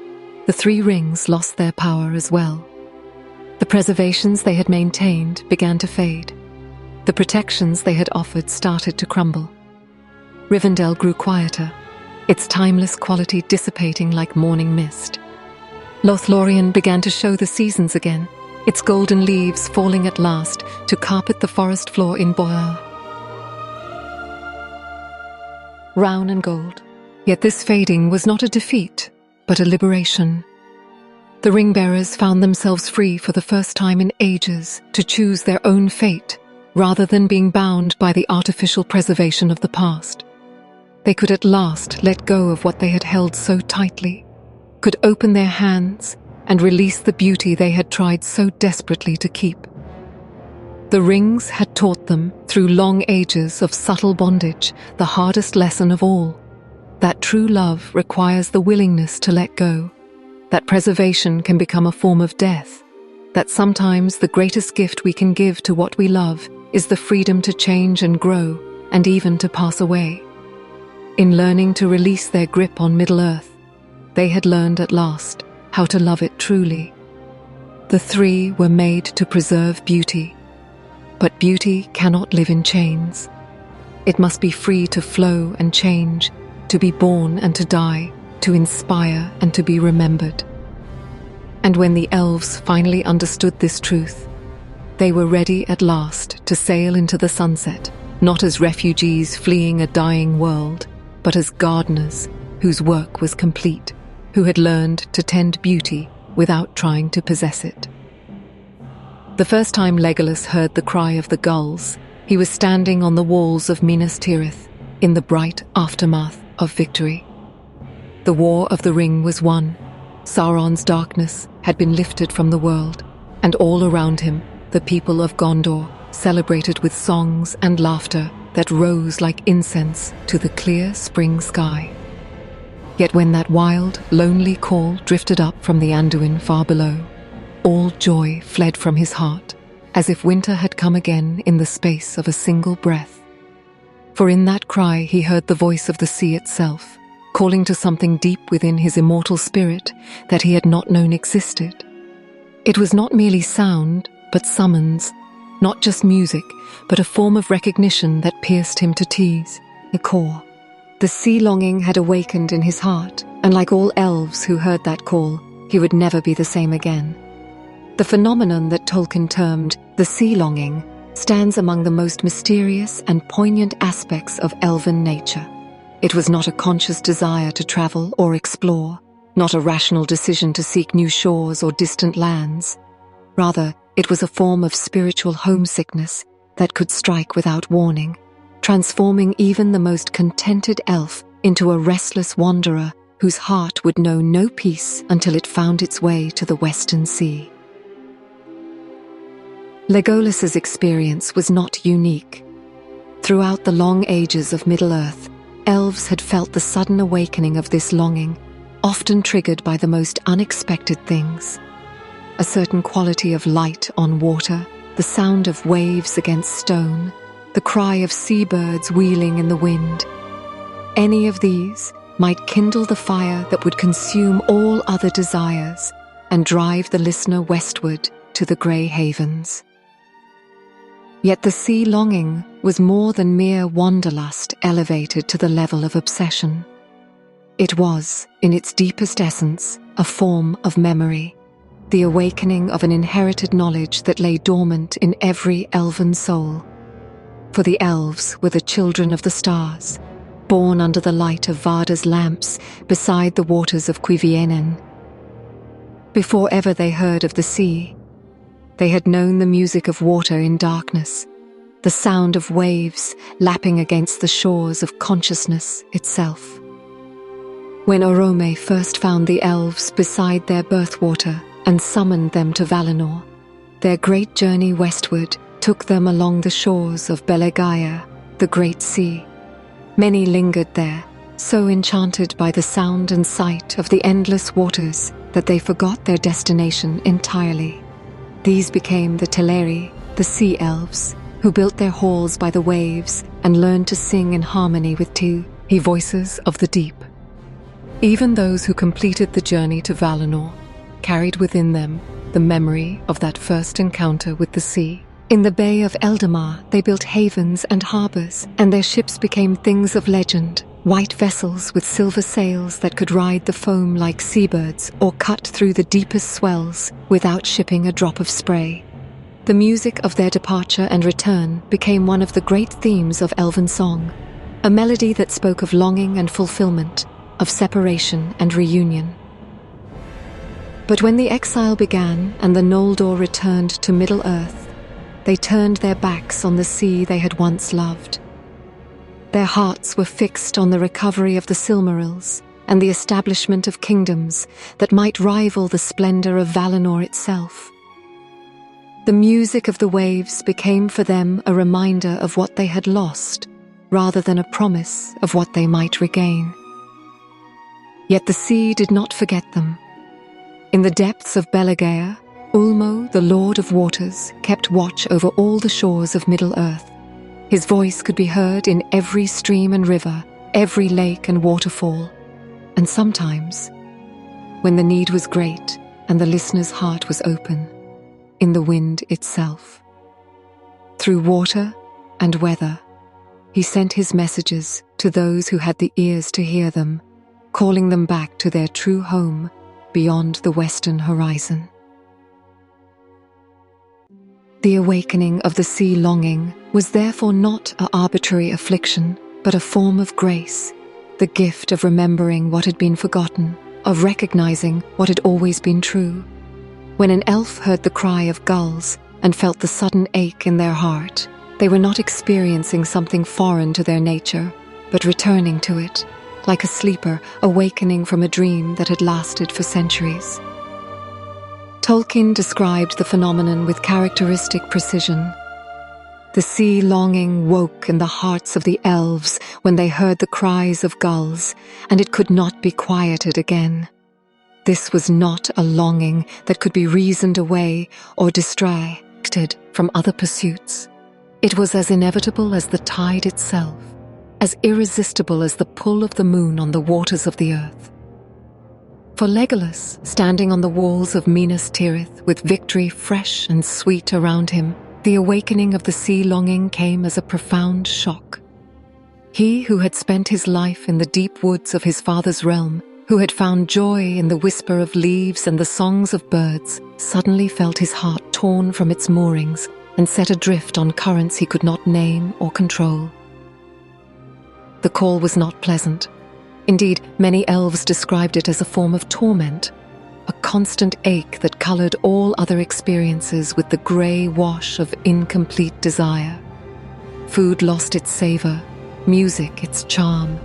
the three rings lost their power as well. The preservations they had maintained began to fade. The protections they had offered started to crumble. Rivendell grew quieter, its timeless quality dissipating like morning mist. Lothlorien began to show the seasons again, its golden leaves falling at last to carpet the forest floor in Boreal. Brown and gold. Yet this fading was not a defeat, but a liberation. The ring-bearers found themselves free for the first time in ages to choose their own fate, rather than being bound by the artificial preservation of the past. They could at last let go of what they had held so tightly, could open their hands and release the beauty they had tried so desperately to keep. The rings had taught them, through long ages of subtle bondage, the hardest lesson of all, that true love requires the willingness to let go, that preservation can become a form of death, that sometimes the greatest gift we can give to what we love is the freedom to change and grow, and even to pass away. In learning to release their grip on Middle-earth, they had learned at last how to love it truly. The three were made to preserve beauty, but beauty cannot live in chains. It must be free to flow and change, to be born and to die, to inspire and to be remembered. And when the elves finally understood this truth, they were ready at last to sail into the sunset, not as refugees fleeing a dying world, but as gardeners whose work was complete, who had learned to tend beauty without trying to possess it. The first time Legolas heard the cry of the gulls, he was standing on the walls of Minas Tirith in the bright aftermath of victory. The War of the Ring was won. Sauron's darkness had been lifted from the world, and all around him, the people of Gondor celebrated with songs and laughter that rose like incense to the clear spring sky. Yet when that wild, lonely call drifted up from the Anduin far below, all joy fled from his heart, as if winter had come again in the space of a single breath. For in that cry he heard the voice of the sea itself, calling to something deep within his immortal spirit that he had not known existed. It was not merely sound, but summons, not just music, but a form of recognition that pierced him to tease, the core. The sea longing had awakened in his heart, and like all elves who heard that call, he would never be the same again. The phenomenon that Tolkien termed the sea longing stands among the most mysterious and poignant aspects of elven nature. It was not a conscious desire to travel or explore, not a rational decision to seek new shores or distant lands. Rather, it was a form of spiritual homesickness that could strike without warning, transforming even the most contented elf into a restless wanderer whose heart would know no peace until it found its way to the Western Sea. Legolas's experience was not unique. Throughout the long ages of Middle-earth, elves had felt the sudden awakening of this longing, often triggered by the most unexpected things. A certain quality of light on water, the sound of waves against stone, the cry of seabirds wheeling in the wind. Any of these might kindle the fire that would consume all other desires and drive the listener westward to the grey havens. Yet the sea longing was more than mere wanderlust elevated to the level of obsession. It was, in its deepest essence, a form of memory, the awakening of an inherited knowledge that lay dormant in every elven soul. For the elves were the children of the stars, born under the light of Varda's lamps beside the waters of Cuiviénen. Before ever they heard of the sea, they had known the music of water in darkness, the sound of waves lapping against the shores of consciousness itself. When Orome first found the elves beside their birthwater and summoned them to Valinor, Their great journey westward took them along the shores of Belegaya, the Great Sea. Many lingered there, so enchanted by the sound and sight of the endless waters that they forgot their destination entirely. These became the Teleri, the sea elves, who built their halls by the waves and learned to sing in harmony with the voices of the deep. Even those who completed the journey to Valinor carried within them the memory of that first encounter with the sea. In the Bay of Eldamar, they built havens and harbors, and their ships became things of legend, white vessels with silver sails that could ride the foam like seabirds or cut through the deepest swells without shipping a drop of spray. The music of their departure and return became one of the great themes of Elven song, a melody that spoke of longing and fulfillment, of separation and reunion. But when the exile began and the Noldor returned to Middle-earth, they turned their backs on the sea they had once loved. Their hearts were fixed on the recovery of the Silmarils and the establishment of kingdoms that might rival the splendor of Valinor itself. The music of the waves became for them a reminder of what they had lost, rather than a promise of what they might regain. Yet the sea did not forget them. In the depths of Belegaya, Ulmo, the Lord of Waters, kept watch over all the shores of Middle-earth. His voice could be heard in every stream and river, every lake and waterfall. And sometimes, when the need was great and the listener's heart was open, in the wind itself. Through water and weather, he sent his messages to those who had the ears to hear them, calling them back to their true home beyond the western horizon. The awakening of the sea longing was therefore not an arbitrary affliction, but a form of grace, the gift of remembering what had been forgotten, of recognizing what had always been true. When an elf heard the cry of gulls and felt the sudden ache in their heart, they were not experiencing something foreign to their nature, but returning to it, like a sleeper awakening from a dream that had lasted for centuries. Tolkien described the phenomenon with characteristic precision. The sea longing woke in the hearts of the elves when they heard the cries of gulls, and it could not be quieted again. This was not a longing that could be reasoned away or distracted from other pursuits. It was as inevitable as the tide itself, as irresistible as the pull of the moon on the waters of the earth. For Legolas, standing on the walls of Minas Tirith with victory fresh and sweet around him, the awakening of the sea longing came as a profound shock. He who had spent his life in the deep woods of his father's realm, who had found joy in the whisper of leaves and the songs of birds, suddenly felt his heart torn from its moorings and set adrift on currents he could not name or control. The call was not pleasant. Indeed, many elves described it as a form of torment, a constant ache that colored all other experiences with the gray wash of incomplete desire. Food lost its savor, music its charm.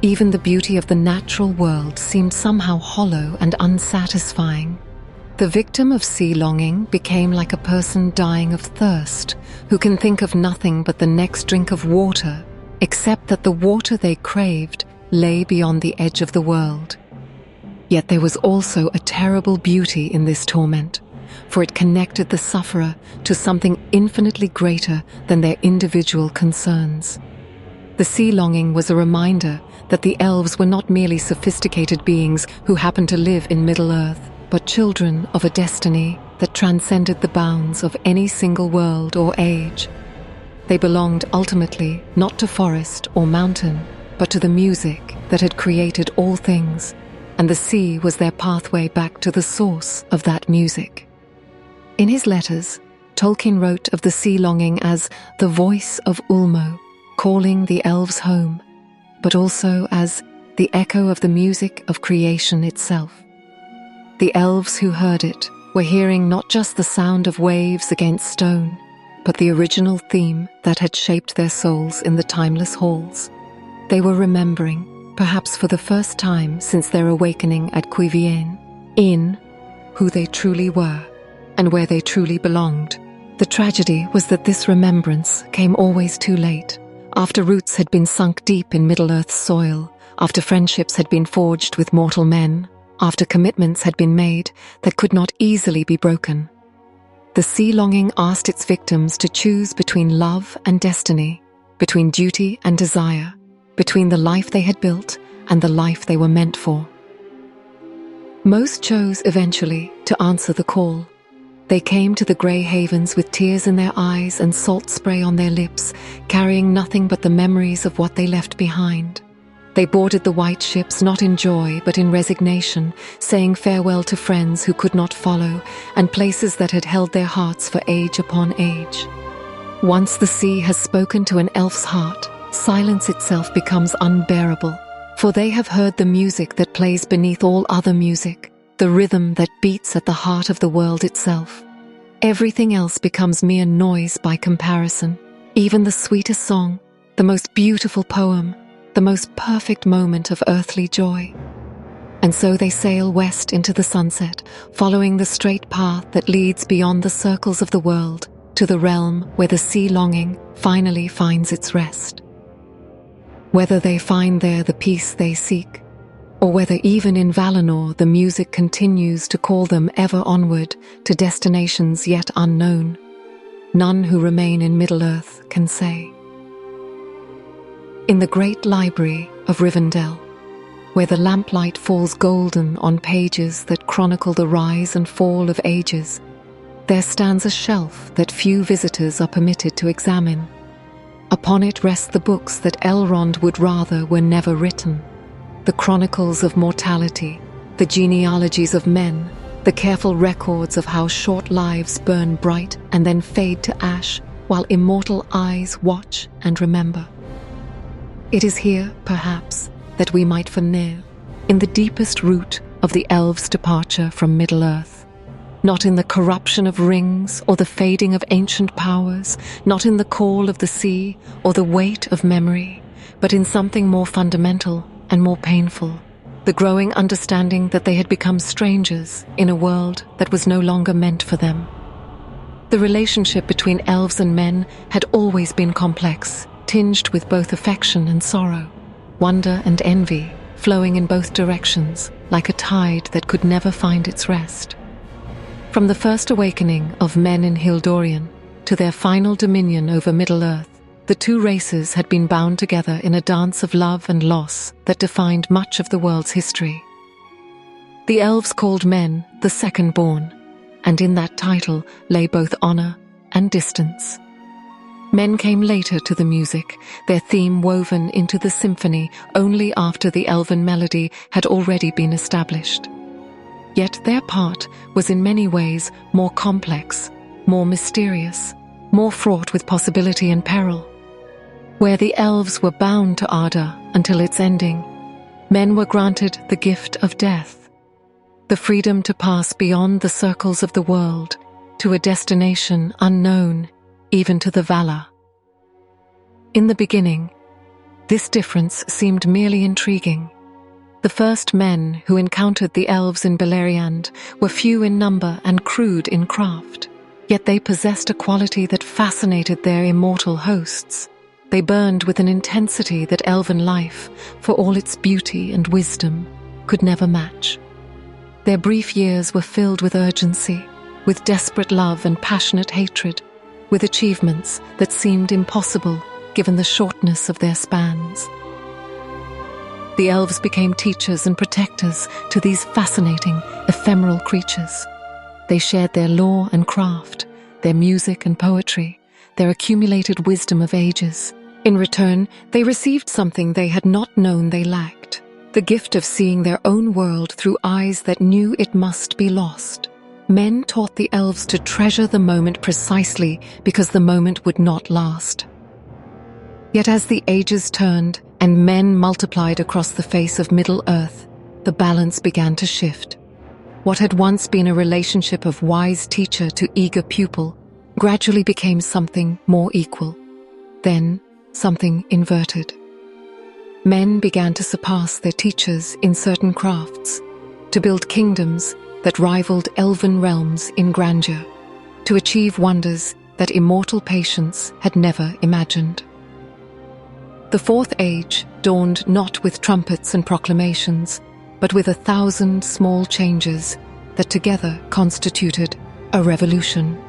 Even the beauty of the natural world seemed somehow hollow and unsatisfying. The victim of sea longing became like a person dying of thirst, who can think of nothing but the next drink of water, except that the water they craved lay beyond the edge of the world. Yet there was also a terrible beauty in this torment, for it connected the sufferer to something infinitely greater than their individual concerns. The sea longing was a reminder that the elves were not merely sophisticated beings who happened to live in Middle-earth, but children of a destiny that transcended the bounds of any single world or age. They belonged ultimately not to forest or mountain, but to the music that had created all things, and the sea was their pathway back to the source of that music. In his letters, Tolkien wrote of the sea longing as the voice of Ulmo, calling the elves home, but also as the echo of the music of creation itself. The elves who heard it were hearing not just the sound of waves against stone, but the original theme that had shaped their souls in the timeless halls. They were remembering, perhaps for the first time since their awakening at Cuivién, in who they truly were, and where they truly belonged. The tragedy was that this remembrance came always too late, after roots had been sunk deep in Middle-earth's soil, after friendships had been forged with mortal men, after commitments had been made that could not easily be broken. The sea longing asked its victims to choose between love and destiny, between duty and desire, between the life they had built and the life they were meant for. Most chose eventually to answer the call. They came to the grey havens with tears in their eyes and salt spray on their lips, carrying nothing but the memories of what they left behind. They boarded the white ships not in joy but in resignation, saying farewell to friends who could not follow and places that had held their hearts for age upon age. Once the sea has spoken to an elf's heart, silence itself becomes unbearable, for they have heard the music that plays beneath all other music, the rhythm that beats at the heart of the world itself. Everything else becomes mere noise by comparison, even the sweetest song, the most beautiful poem, the most perfect moment of earthly joy. And so they sail west into the sunset, following the straight path that leads beyond the circles of the world to the realm where the sea longing finally finds its rest. Whether they find there the peace they seek, or whether even in Valinor the music continues to call them ever onward to destinations yet unknown, none who remain in Middle-earth can say. In the great library of Rivendell, where the lamplight falls golden on pages that chronicle the rise and fall of ages, there stands a shelf that few visitors are permitted to examine. Upon it rest the books that Elrond would rather were never written, the chronicles of mortality, the genealogies of men, the careful records of how short lives burn bright and then fade to ash while immortal eyes watch and remember. It is here, perhaps, that we might veneer, in the deepest root of the Elves' departure from Middle-earth. Not in the corruption of rings or the fading of ancient powers, not in the call of the sea or the weight of memory, but in something more fundamental and more painful, the growing understanding that they had become strangers in a world that was no longer meant for them. The relationship between elves and men had always been complex, tinged with both affection and sorrow, wonder and envy, flowing in both directions, like a tide that could never find its rest. From the first awakening of men in Hildorian to their final dominion over Middle-earth, the two races had been bound together in a dance of love and loss that defined much of the world's history. The elves called men the second-born, and in that title lay both honor and distance. Men came later to the music, their theme woven into the symphony only after the elven melody had already been established. Yet their part was in many ways more complex, more mysterious, more fraught with possibility and peril. Where the elves were bound to ardor until its ending, men were granted the gift of death, the freedom to pass beyond the circles of the world to a destination unknown even to the Valar. In the beginning, this difference seemed merely intriguing. The first men who encountered the elves in Beleriand were few in number and crude in craft, yet they possessed a quality that fascinated their immortal hosts. They burned with an intensity that elven life, for all its beauty and wisdom, could never match. Their brief years were filled with urgency, with desperate love and passionate hatred, with achievements that seemed impossible given the shortness of their spans. The elves became teachers and protectors to these fascinating, ephemeral creatures. They shared their lore and craft, their music and poetry, their accumulated wisdom of ages. In return, they received something they had not known they lacked, the gift of seeing their own world through eyes that knew it must be lost. Men taught the elves to treasure the moment precisely because the moment would not last. Yet as the ages turned and men multiplied across the face of Middle-earth, the balance began to shift. What had once been a relationship of wise teacher to eager pupil gradually became something more equal, then something inverted. Men began to surpass their teachers in certain crafts, to build kingdoms that rivaled elven realms in grandeur, to achieve wonders that immortal patience had never imagined. The Fourth Age dawned not with trumpets and proclamations, but with 1,000 small changes that together constituted a revolution.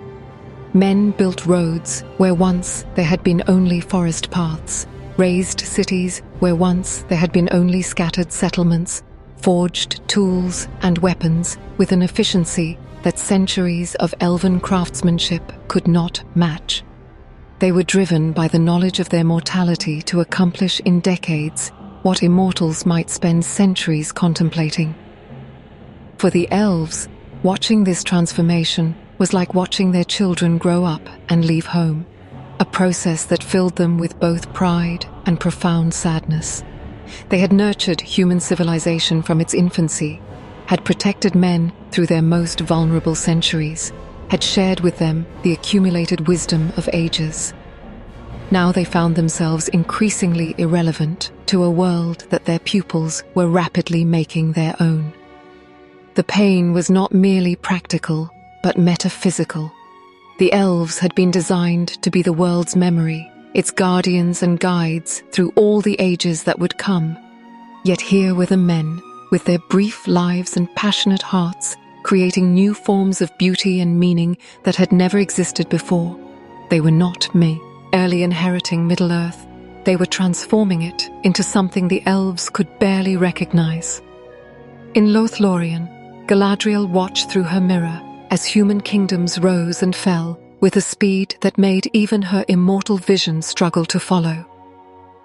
Men built roads where once there had been only forest paths, raised cities where once there had been only scattered settlements, forged tools and weapons with an efficiency that centuries of elven craftsmanship could not match. They were driven by the knowledge of their mortality to accomplish in decades what immortals might spend centuries contemplating. For the elves, watching this transformation was like watching their children grow up and leave home, a process that filled them with both pride and profound sadness. They had nurtured human civilization from its infancy, had protected men through their most vulnerable centuries, had shared with them the accumulated wisdom of ages. Now they found themselves increasingly irrelevant to a world that their pupils were rapidly making their own. The pain was not merely practical, but metaphysical. The elves had been designed to be the world's memory, its guardians and guides through all the ages that would come. Yet here were the men, with their brief lives and passionate hearts, creating new forms of beauty and meaning that had never existed before. They were not merely inheriting Middle-earth. They were transforming it into something the elves could barely recognize. In Lothlorien, Galadriel watched through her mirror as human kingdoms rose and fell with a speed that made even her immortal vision struggle to follow.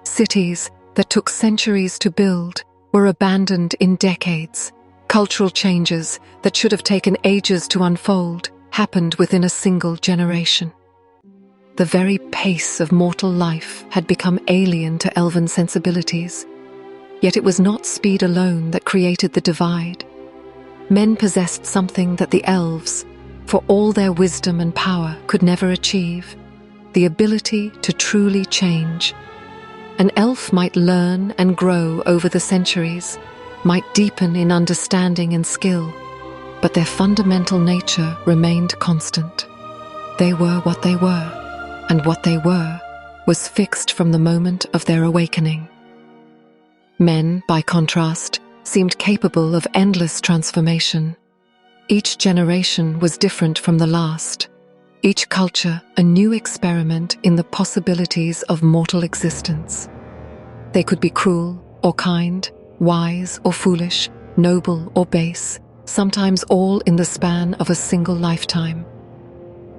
Cities that took centuries to build were abandoned in decades. Cultural changes that should have taken ages to unfold happened within a single generation. The very pace of mortal life had become alien to elven sensibilities. Yet it was not speed alone that created the divide. Men possessed something that the elves, for all their wisdom and power, could never achieve: the ability to truly change. An elf might learn and grow over the centuries, might deepen in understanding and skill, but their fundamental nature remained constant. They were what they were, and what they were was fixed from the moment of their awakening. Men, by contrast, seemed capable of endless transformation. Each generation was different from the last, each culture a new experiment in the possibilities of mortal existence. They could be cruel or kind, wise or foolish, noble or base, sometimes all in the span of a single lifetime.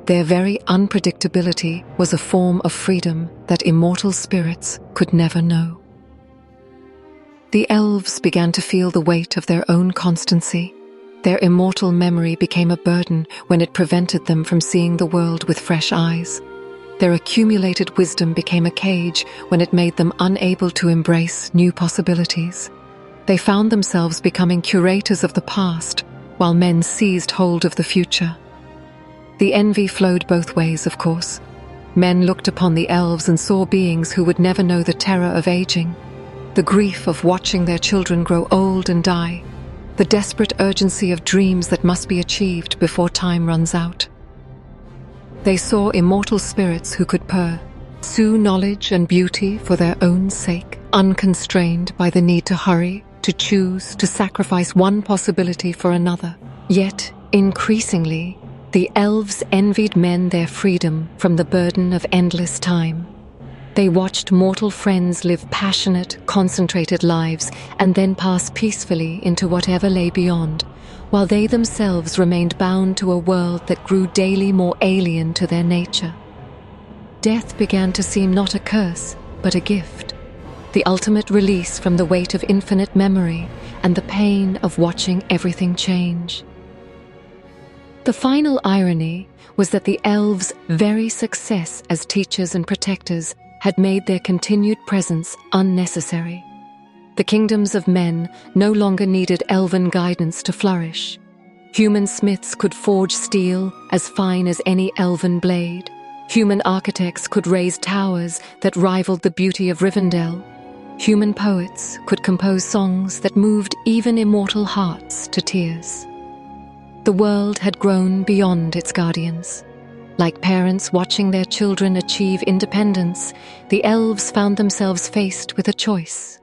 Their very unpredictability was a form of freedom that immortal spirits could never know. The elves began to feel the weight of their own constancy. Their immortal memory became a burden when it prevented them from seeing the world with fresh eyes. Their accumulated wisdom became a cage when it made them unable to embrace new possibilities. They found themselves becoming curators of the past, while men seized hold of the future. The envy flowed both ways, of course. Men looked upon the elves and saw beings who would never know the terror of aging, the grief of watching their children grow old and die, the desperate urgency of dreams that must be achieved before time runs out. They saw immortal spirits who could pursue knowledge and beauty for their own sake, unconstrained by the need to hurry, to choose, to sacrifice one possibility for another. Yet, increasingly, the elves envied men their freedom from the burden of endless time. They watched mortal friends live passionate, concentrated lives and then pass peacefully into whatever lay beyond, while they themselves remained bound to a world that grew daily more alien to their nature. Death began to seem not a curse, but a gift, the ultimate release from the weight of infinite memory and the pain of watching everything change. The final irony was that the elves' very success as teachers and protectors had made their continued presence unnecessary. The kingdoms of men no longer needed elven guidance to flourish. Human smiths could forge steel as fine as any elven blade. Human architects could raise towers that rivaled the beauty of Rivendell. Human poets could compose songs that moved even immortal hearts to tears. The world had grown beyond its guardians. Like parents watching their children achieve independence, the elves found themselves faced with a choice: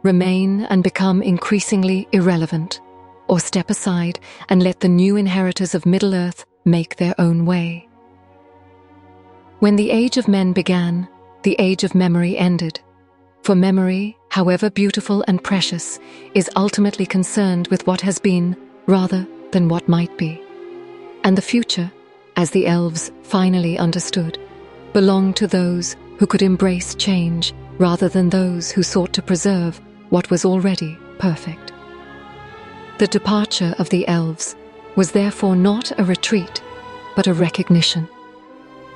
remain and become increasingly irrelevant, or step aside and let the new inheritors of Middle-earth make their own way. When the Age of Men began, the Age of Memory ended. For memory, however beautiful and precious, is ultimately concerned with what has been rather than what might be. And the future, as the elves finally understood, belonged to those who could embrace change rather than those who sought to preserve what was already perfect. The departure of the elves was therefore not a retreat, but a recognition,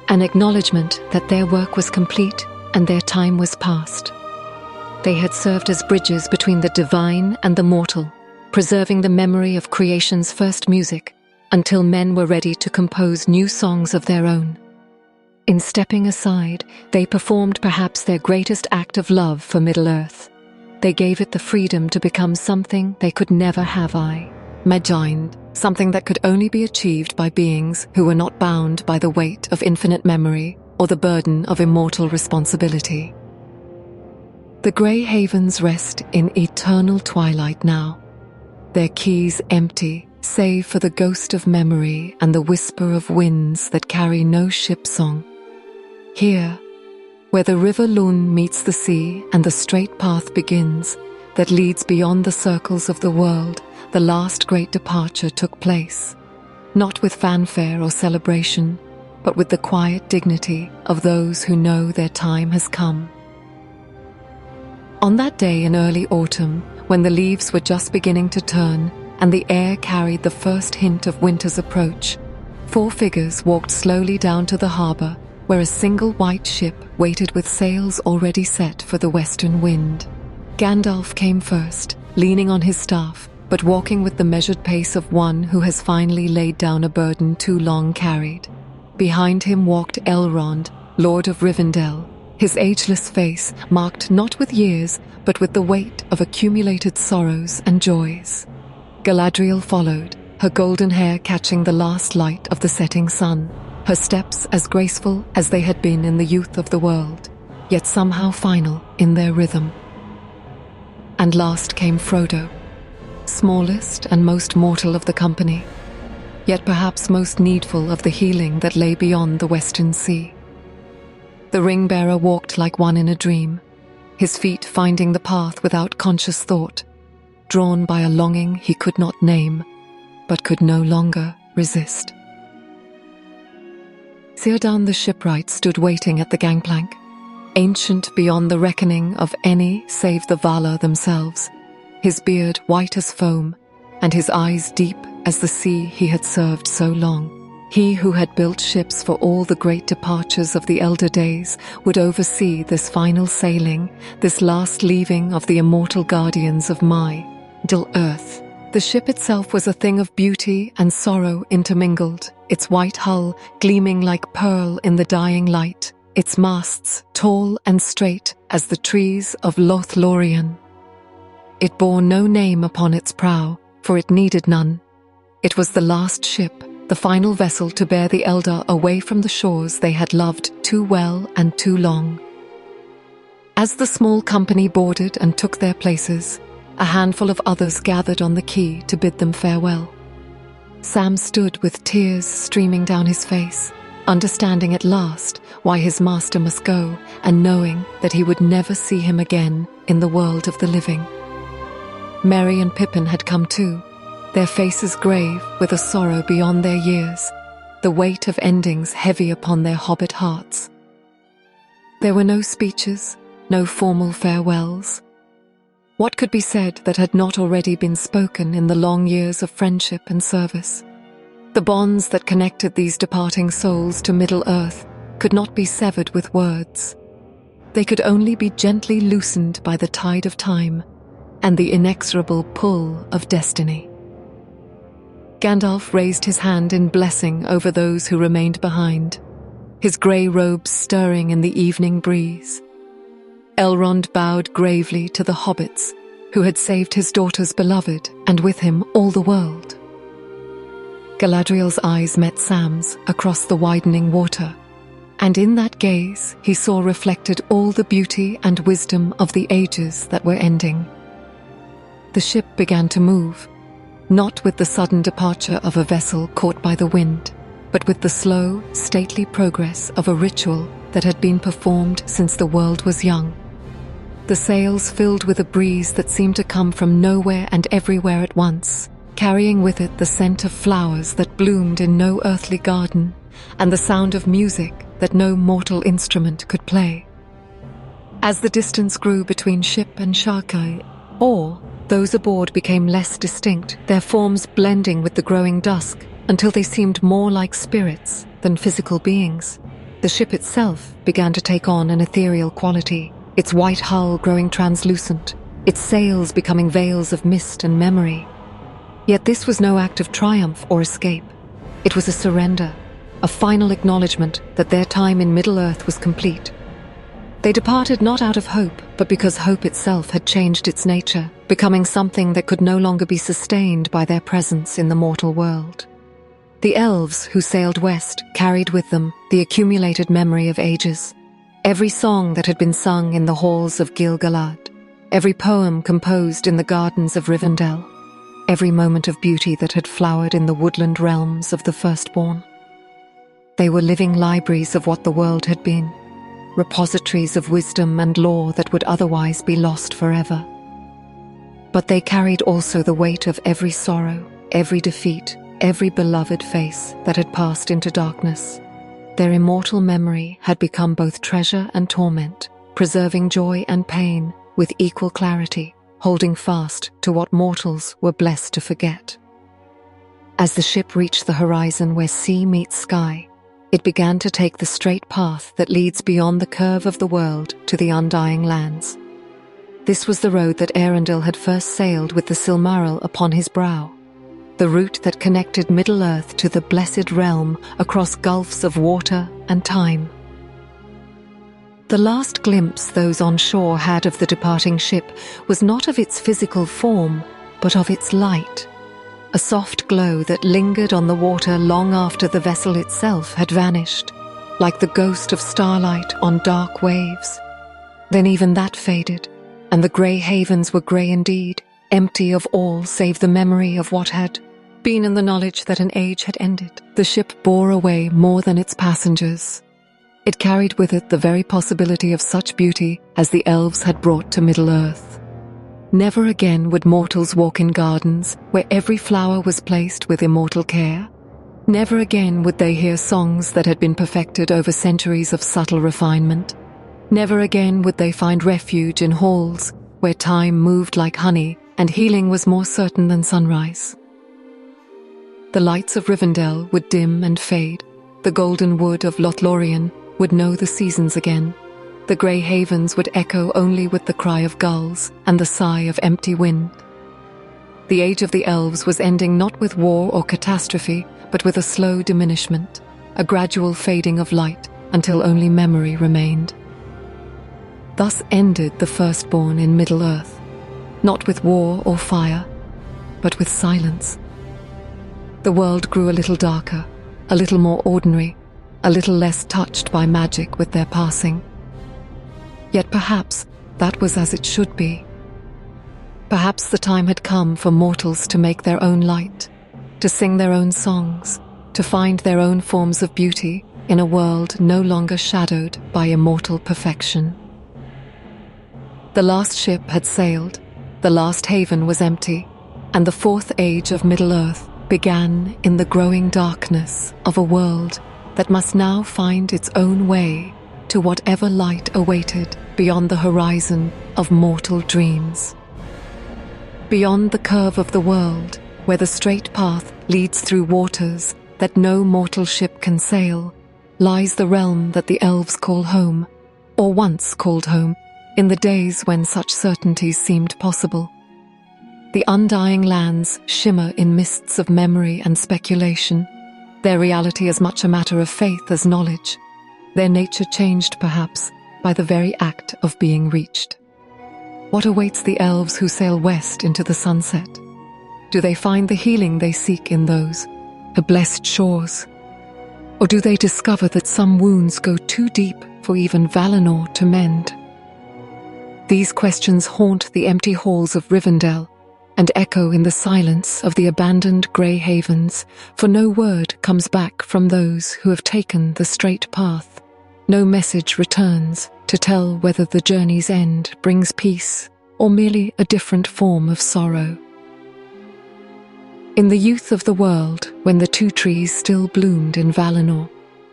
an acknowledgement that their work was complete and their time was past. They had served as bridges between the divine and the mortal, preserving the memory of creation's first music until men were ready to compose new songs of their own. In stepping aside, they performed perhaps their greatest act of love for Middle-earth. They gave it the freedom to become something they could never have imagined, something that could only be achieved by beings who were not bound by the weight of infinite memory or the burden of immortal responsibility. The Grey Havens rest in eternal twilight now, their keys empty save for the ghost of memory and the whisper of winds that carry no ship song. Here, where the river Lune meets the sea and the straight path begins that leads beyond the circles of the world, the last great departure took place, not with fanfare or celebration, but with the quiet dignity of those who know their time has come. On that day in early autumn, when the leaves were just beginning to turn and the air carried the first hint of winter's approach, 4 figures walked slowly down to the harbour, where a single white ship waited with sails already set for the western wind. Gandalf came first, leaning on his staff, but walking with the measured pace of one who has finally laid down a burden too long carried. Behind him walked Elrond, Lord of Rivendell, his ageless face marked not with years, but with the weight of accumulated sorrows and joys. Galadriel followed, her golden hair catching the last light of the setting sun, her steps as graceful as they had been in the youth of the world, yet somehow final in their rhythm. And last came Frodo, smallest and most mortal of the company, yet perhaps most needful of the healing that lay beyond the western sea. The ring-bearer walked like one in a dream, his feet finding the path without conscious thought, drawn by a longing he could not name, but could no longer resist. Círdan the shipwright stood waiting at the gangplank, ancient beyond the reckoning of any save the Valar themselves, his beard white as foam, and his eyes deep as the sea he had served so long. He who had built ships for all the great departures of the elder days would oversee this final sailing, this last leaving of the immortal guardians of Middle-earth. The ship itself was a thing of beauty and sorrow intermingled, its white hull gleaming like pearl in the dying light, its masts tall and straight as the trees of Lothlorien. It bore no name upon its prow, for it needed none. It was the last ship, the final vessel to bear the Eldar away from the shores they had loved too well and too long. As the small company boarded and took their places, a handful of others gathered on the quay to bid them farewell. Sam stood with tears streaming down his face, understanding at last why his master must go and knowing that he would never see him again in the world of the living. Merry and Pippin had come too, their faces grave with a sorrow beyond their years, the weight of endings heavy upon their hobbit hearts. There were no speeches, no formal farewells. What could be said that had not already been spoken in the long years of friendship and service? The bonds that connected these departing souls to Middle-earth could not be severed with words. They could only be gently loosened by the tide of time and the inexorable pull of destiny. Gandalf raised his hand in blessing over those who remained behind, his grey robes stirring in the evening breeze. Elrond bowed gravely to the hobbits who had saved his daughter's beloved, and with him all the world. Galadriel's eyes met Sam's across the widening water, and in that gaze he saw reflected all the beauty and wisdom of the ages that were ending. The ship began to move, not with the sudden departure of a vessel caught by the wind, but with the slow, stately progress of a ritual that had been performed since the world was young. The sails filled with a breeze that seemed to come from nowhere and everywhere at once, carrying with it the scent of flowers that bloomed in no earthly garden, and the sound of music that no mortal instrument could play. As the distance grew between ship and Sharkai, or those aboard became less distinct, their forms blending with the growing dusk until they seemed more like spirits than physical beings. The ship itself began to take on an ethereal quality, its white hull growing translucent, its sails becoming veils of mist and memory. Yet this was no act of triumph or escape. It was a surrender, a final acknowledgement that their time in Middle-earth was complete. They departed not out of hope, but because hope itself had changed its nature, becoming something that could no longer be sustained by their presence in the mortal world. The elves who sailed west carried with them the accumulated memory of ages. Every song that had been sung in the halls of Gil-galad, every poem composed in the gardens of Rivendell, every moment of beauty that had flowered in the woodland realms of the Firstborn. They were living libraries of what the world had been, repositories of wisdom and lore that would otherwise be lost forever. But they carried also the weight of every sorrow, every defeat, every beloved face that had passed into darkness. Their immortal memory had become both treasure and torment, preserving joy and pain with equal clarity, holding fast to what mortals were blessed to forget. As the ship reached the horizon where sea meets sky, it began to take the straight path that leads beyond the curve of the world to the undying lands. This was the road that Arundel had first sailed with the Silmaril upon his brow, the route that connected Middle-earth to the blessed realm across gulfs of water and time. The last glimpse those on shore had of the departing ship was not of its physical form, but of its light, a soft glow that lingered on the water long after the vessel itself had vanished, like the ghost of starlight on dark waves. Then even that faded, and the grey havens were grey indeed, empty of all save the memory of what had been and the knowledge that an age had ended. The ship bore away more than its passengers. It carried with it the very possibility of such beauty as the elves had brought to Middle-earth. Never again would mortals walk in gardens where every flower was placed with immortal care. Never again would they hear songs that had been perfected over centuries of subtle refinement. Never again would they find refuge in halls where time moved like honey and healing was more certain than sunrise. The lights of Rivendell would dim and fade. The golden wood of Lothlorien would know the seasons again. The grey havens would echo only with the cry of gulls and the sigh of empty wind. The age of the elves was ending not with war or catastrophe, but with a slow diminishment, a gradual fading of light until only memory remained. Thus ended the Firstborn in Middle-earth, not with war or fire, but with silence. The world grew a little darker, a little more ordinary, a little less touched by magic with their passing. Yet perhaps that was as it should be. Perhaps the time had come for mortals to make their own light, to sing their own songs, to find their own forms of beauty in a world no longer shadowed by immortal perfection. The last ship had sailed, the last haven was empty, and the fourth age of Middle-earth began in the growing darkness of a world that must now find its own way to whatever light awaited beyond the horizon of mortal dreams. Beyond the curve of the world, where the straight path leads through waters that no mortal ship can sail, lies the realm that the elves call home, or once called home, in the days when such certainties seemed possible. The undying lands shimmer in mists of memory and speculation, their reality as much a matter of faith as knowledge, their nature changed perhaps by the very act of being reached. What awaits the elves who sail west into the sunset? Do they find the healing they seek in those the blessed shores? Or do they discover that some wounds go too deep for even Valinor to mend? These questions haunt the empty halls of Rivendell and echo in the silence of the abandoned grey havens, for no word comes back from those who have taken the straight path. No message returns to tell whether the journey's end brings peace or merely a different form of sorrow. In the youth of the world, when the two trees still bloomed in Valinor,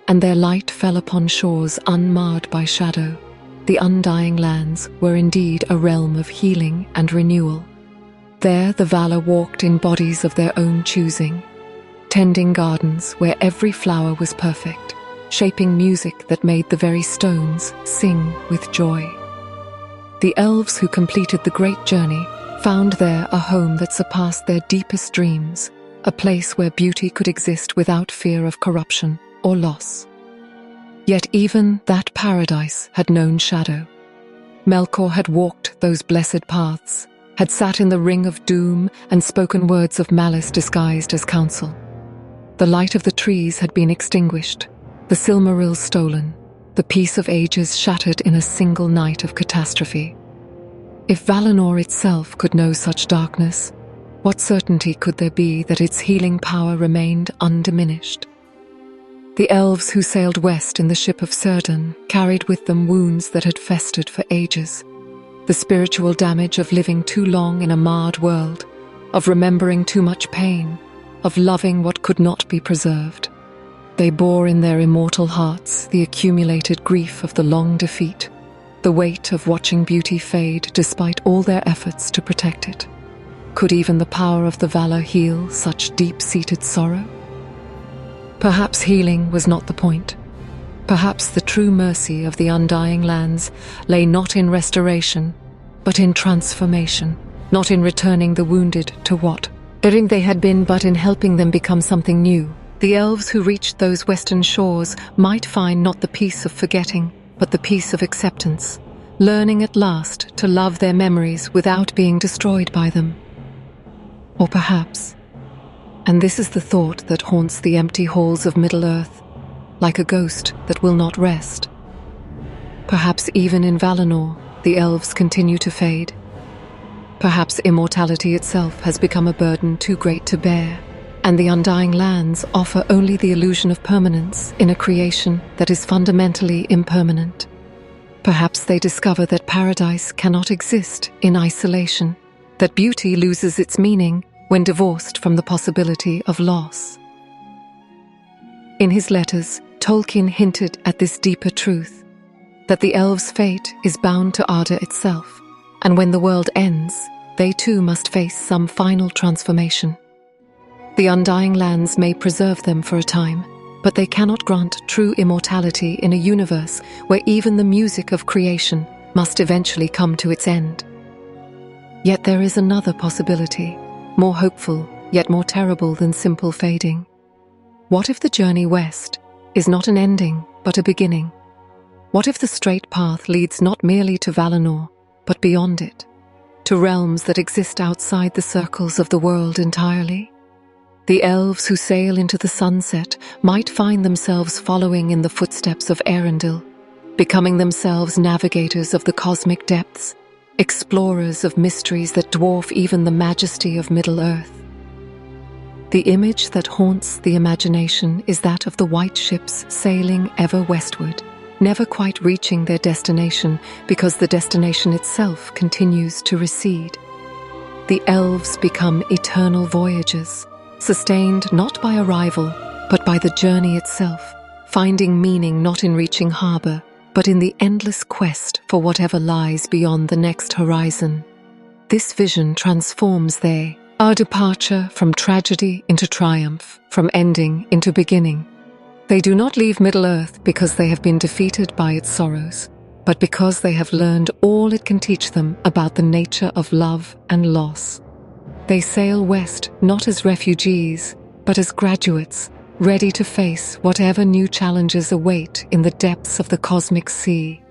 and their light fell upon shores unmarred by shadow, the undying lands were indeed a realm of healing and renewal. There the Valar walked in bodies of their own choosing, tending gardens where every flower was perfect, shaping music that made the very stones sing with joy. The elves who completed the great journey found there a home that surpassed their deepest dreams, a place where beauty could exist without fear of corruption or loss. Yet even that paradise had known shadow. Melkor had walked those blessed paths, had sat in the ring of doom and spoken words of malice disguised as counsel. The light of the trees had been extinguished, the Silmarils stolen, the peace of ages shattered in a single night of catastrophe. If Valinor itself could know such darkness, what certainty could there be that its healing power remained undiminished? The elves who sailed west in the ship of Círdan carried with them wounds that had festered for ages, the spiritual damage of living too long in a marred world, of remembering too much pain, of loving what could not be preserved. They bore in their immortal hearts the accumulated grief of the long defeat, the weight of watching beauty fade despite all their efforts to protect it. Could even the power of the Valar heal such deep-seated sorrow? Perhaps healing was not the point. Perhaps the true mercy of the undying lands lay not in restoration, but in transformation, not in returning the wounded to what they had been, but in helping them become something new. The elves who reached those western shores might find not the peace of forgetting, but the peace of acceptance, learning at last to love their memories without being destroyed by them. Or perhaps, and this is the thought that haunts the empty halls of Middle-earth, like a ghost that will not rest. Perhaps even in Valinor, the elves continue to fade. Perhaps immortality itself has become a burden too great to bear, and the undying lands offer only the illusion of permanence in a creation that is fundamentally impermanent. Perhaps they discover that paradise cannot exist in isolation, that beauty loses its meaning when divorced from the possibility of loss. In his letters, Tolkien hinted at this deeper truth, that the elves' fate is bound to Arda itself, and when the world ends, they too must face some final transformation. The undying lands may preserve them for a time, but they cannot grant true immortality in a universe where even the music of creation must eventually come to its end. Yet there is another possibility, more hopeful, yet more terrible than simple fading. What if the journey west is not an ending, but a beginning? What if the straight path leads not merely to Valinor, but beyond it, to realms that exist outside the circles of the world entirely? The elves who sail into the sunset might find themselves following in the footsteps of Arundel, becoming themselves navigators of the cosmic depths, explorers of mysteries that dwarf even the majesty of Middle-earth. The image that haunts the imagination is that of the white ships sailing ever westward, never quite reaching their destination because the destination itself continues to recede. The elves become eternal voyagers, sustained not by arrival, but by the journey itself, finding meaning not in reaching harbour, but in the endless quest for whatever lies beyond the next horizon. This vision transforms our departure from tragedy into triumph, from ending into beginning. They do not leave Middle-earth because they have been defeated by its sorrows, but because they have learned all it can teach them about the nature of love and loss. They sail west not as refugees, but as graduates, ready to face whatever new challenges await in the depths of the cosmic sea.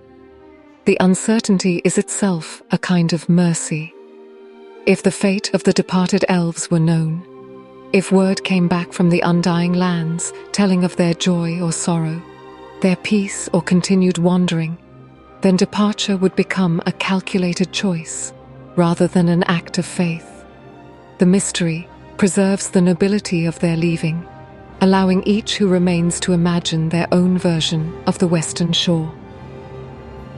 The uncertainty is itself a kind of mercy. If the fate of the departed elves were known, If word came back from the undying lands, telling of their joy or sorrow, their peace or continued wandering, then departure would become a calculated choice rather than an act of faith. The mystery preserves the nobility of their leaving, allowing each who remains to imagine their own version of the western shore.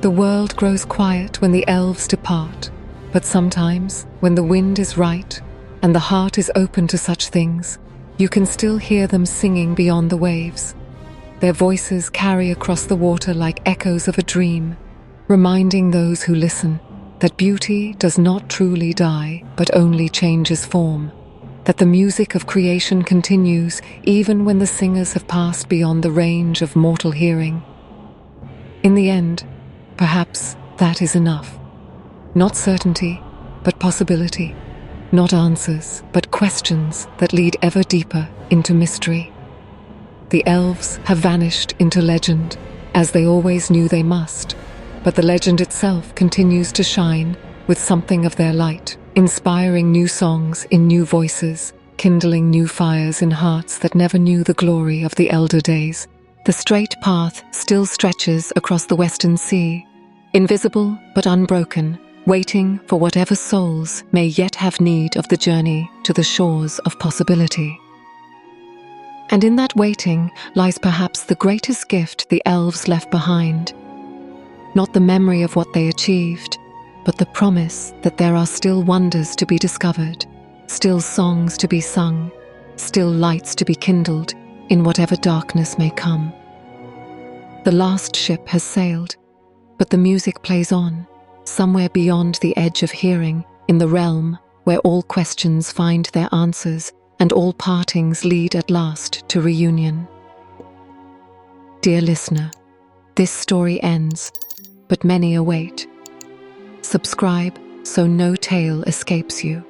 The world grows quiet when the elves depart, but sometimes, when the wind is right and the heart is open to such things, you can still hear them singing beyond the waves. Their voices carry across the water like echoes of a dream, reminding those who listen that beauty does not truly die, but only changes form, that the music of creation continues even when the singers have passed beyond the range of mortal hearing. In the end, perhaps that is enough. Not certainty, but possibility. Not answers, but questions that lead ever deeper into mystery. The elves have vanished into legend, as they always knew they must, but the legend itself continues to shine with something of their light, inspiring new songs in new voices, kindling new fires in hearts that never knew the glory of the elder days. The straight path still stretches across the western sea, invisible but unbroken, waiting for whatever souls may yet have need of the journey to the shores of possibility. And in that waiting lies perhaps the greatest gift the elves left behind. Not the memory of what they achieved, but the promise that there are still wonders to be discovered, still songs to be sung, still lights to be kindled in whatever darkness may come. The last ship has sailed, but the music plays on, somewhere beyond the edge of hearing, in the realm where all questions find their answers and all partings lead at last to reunion. Dear listener, this story ends, but many await. Subscribe so no tale escapes you.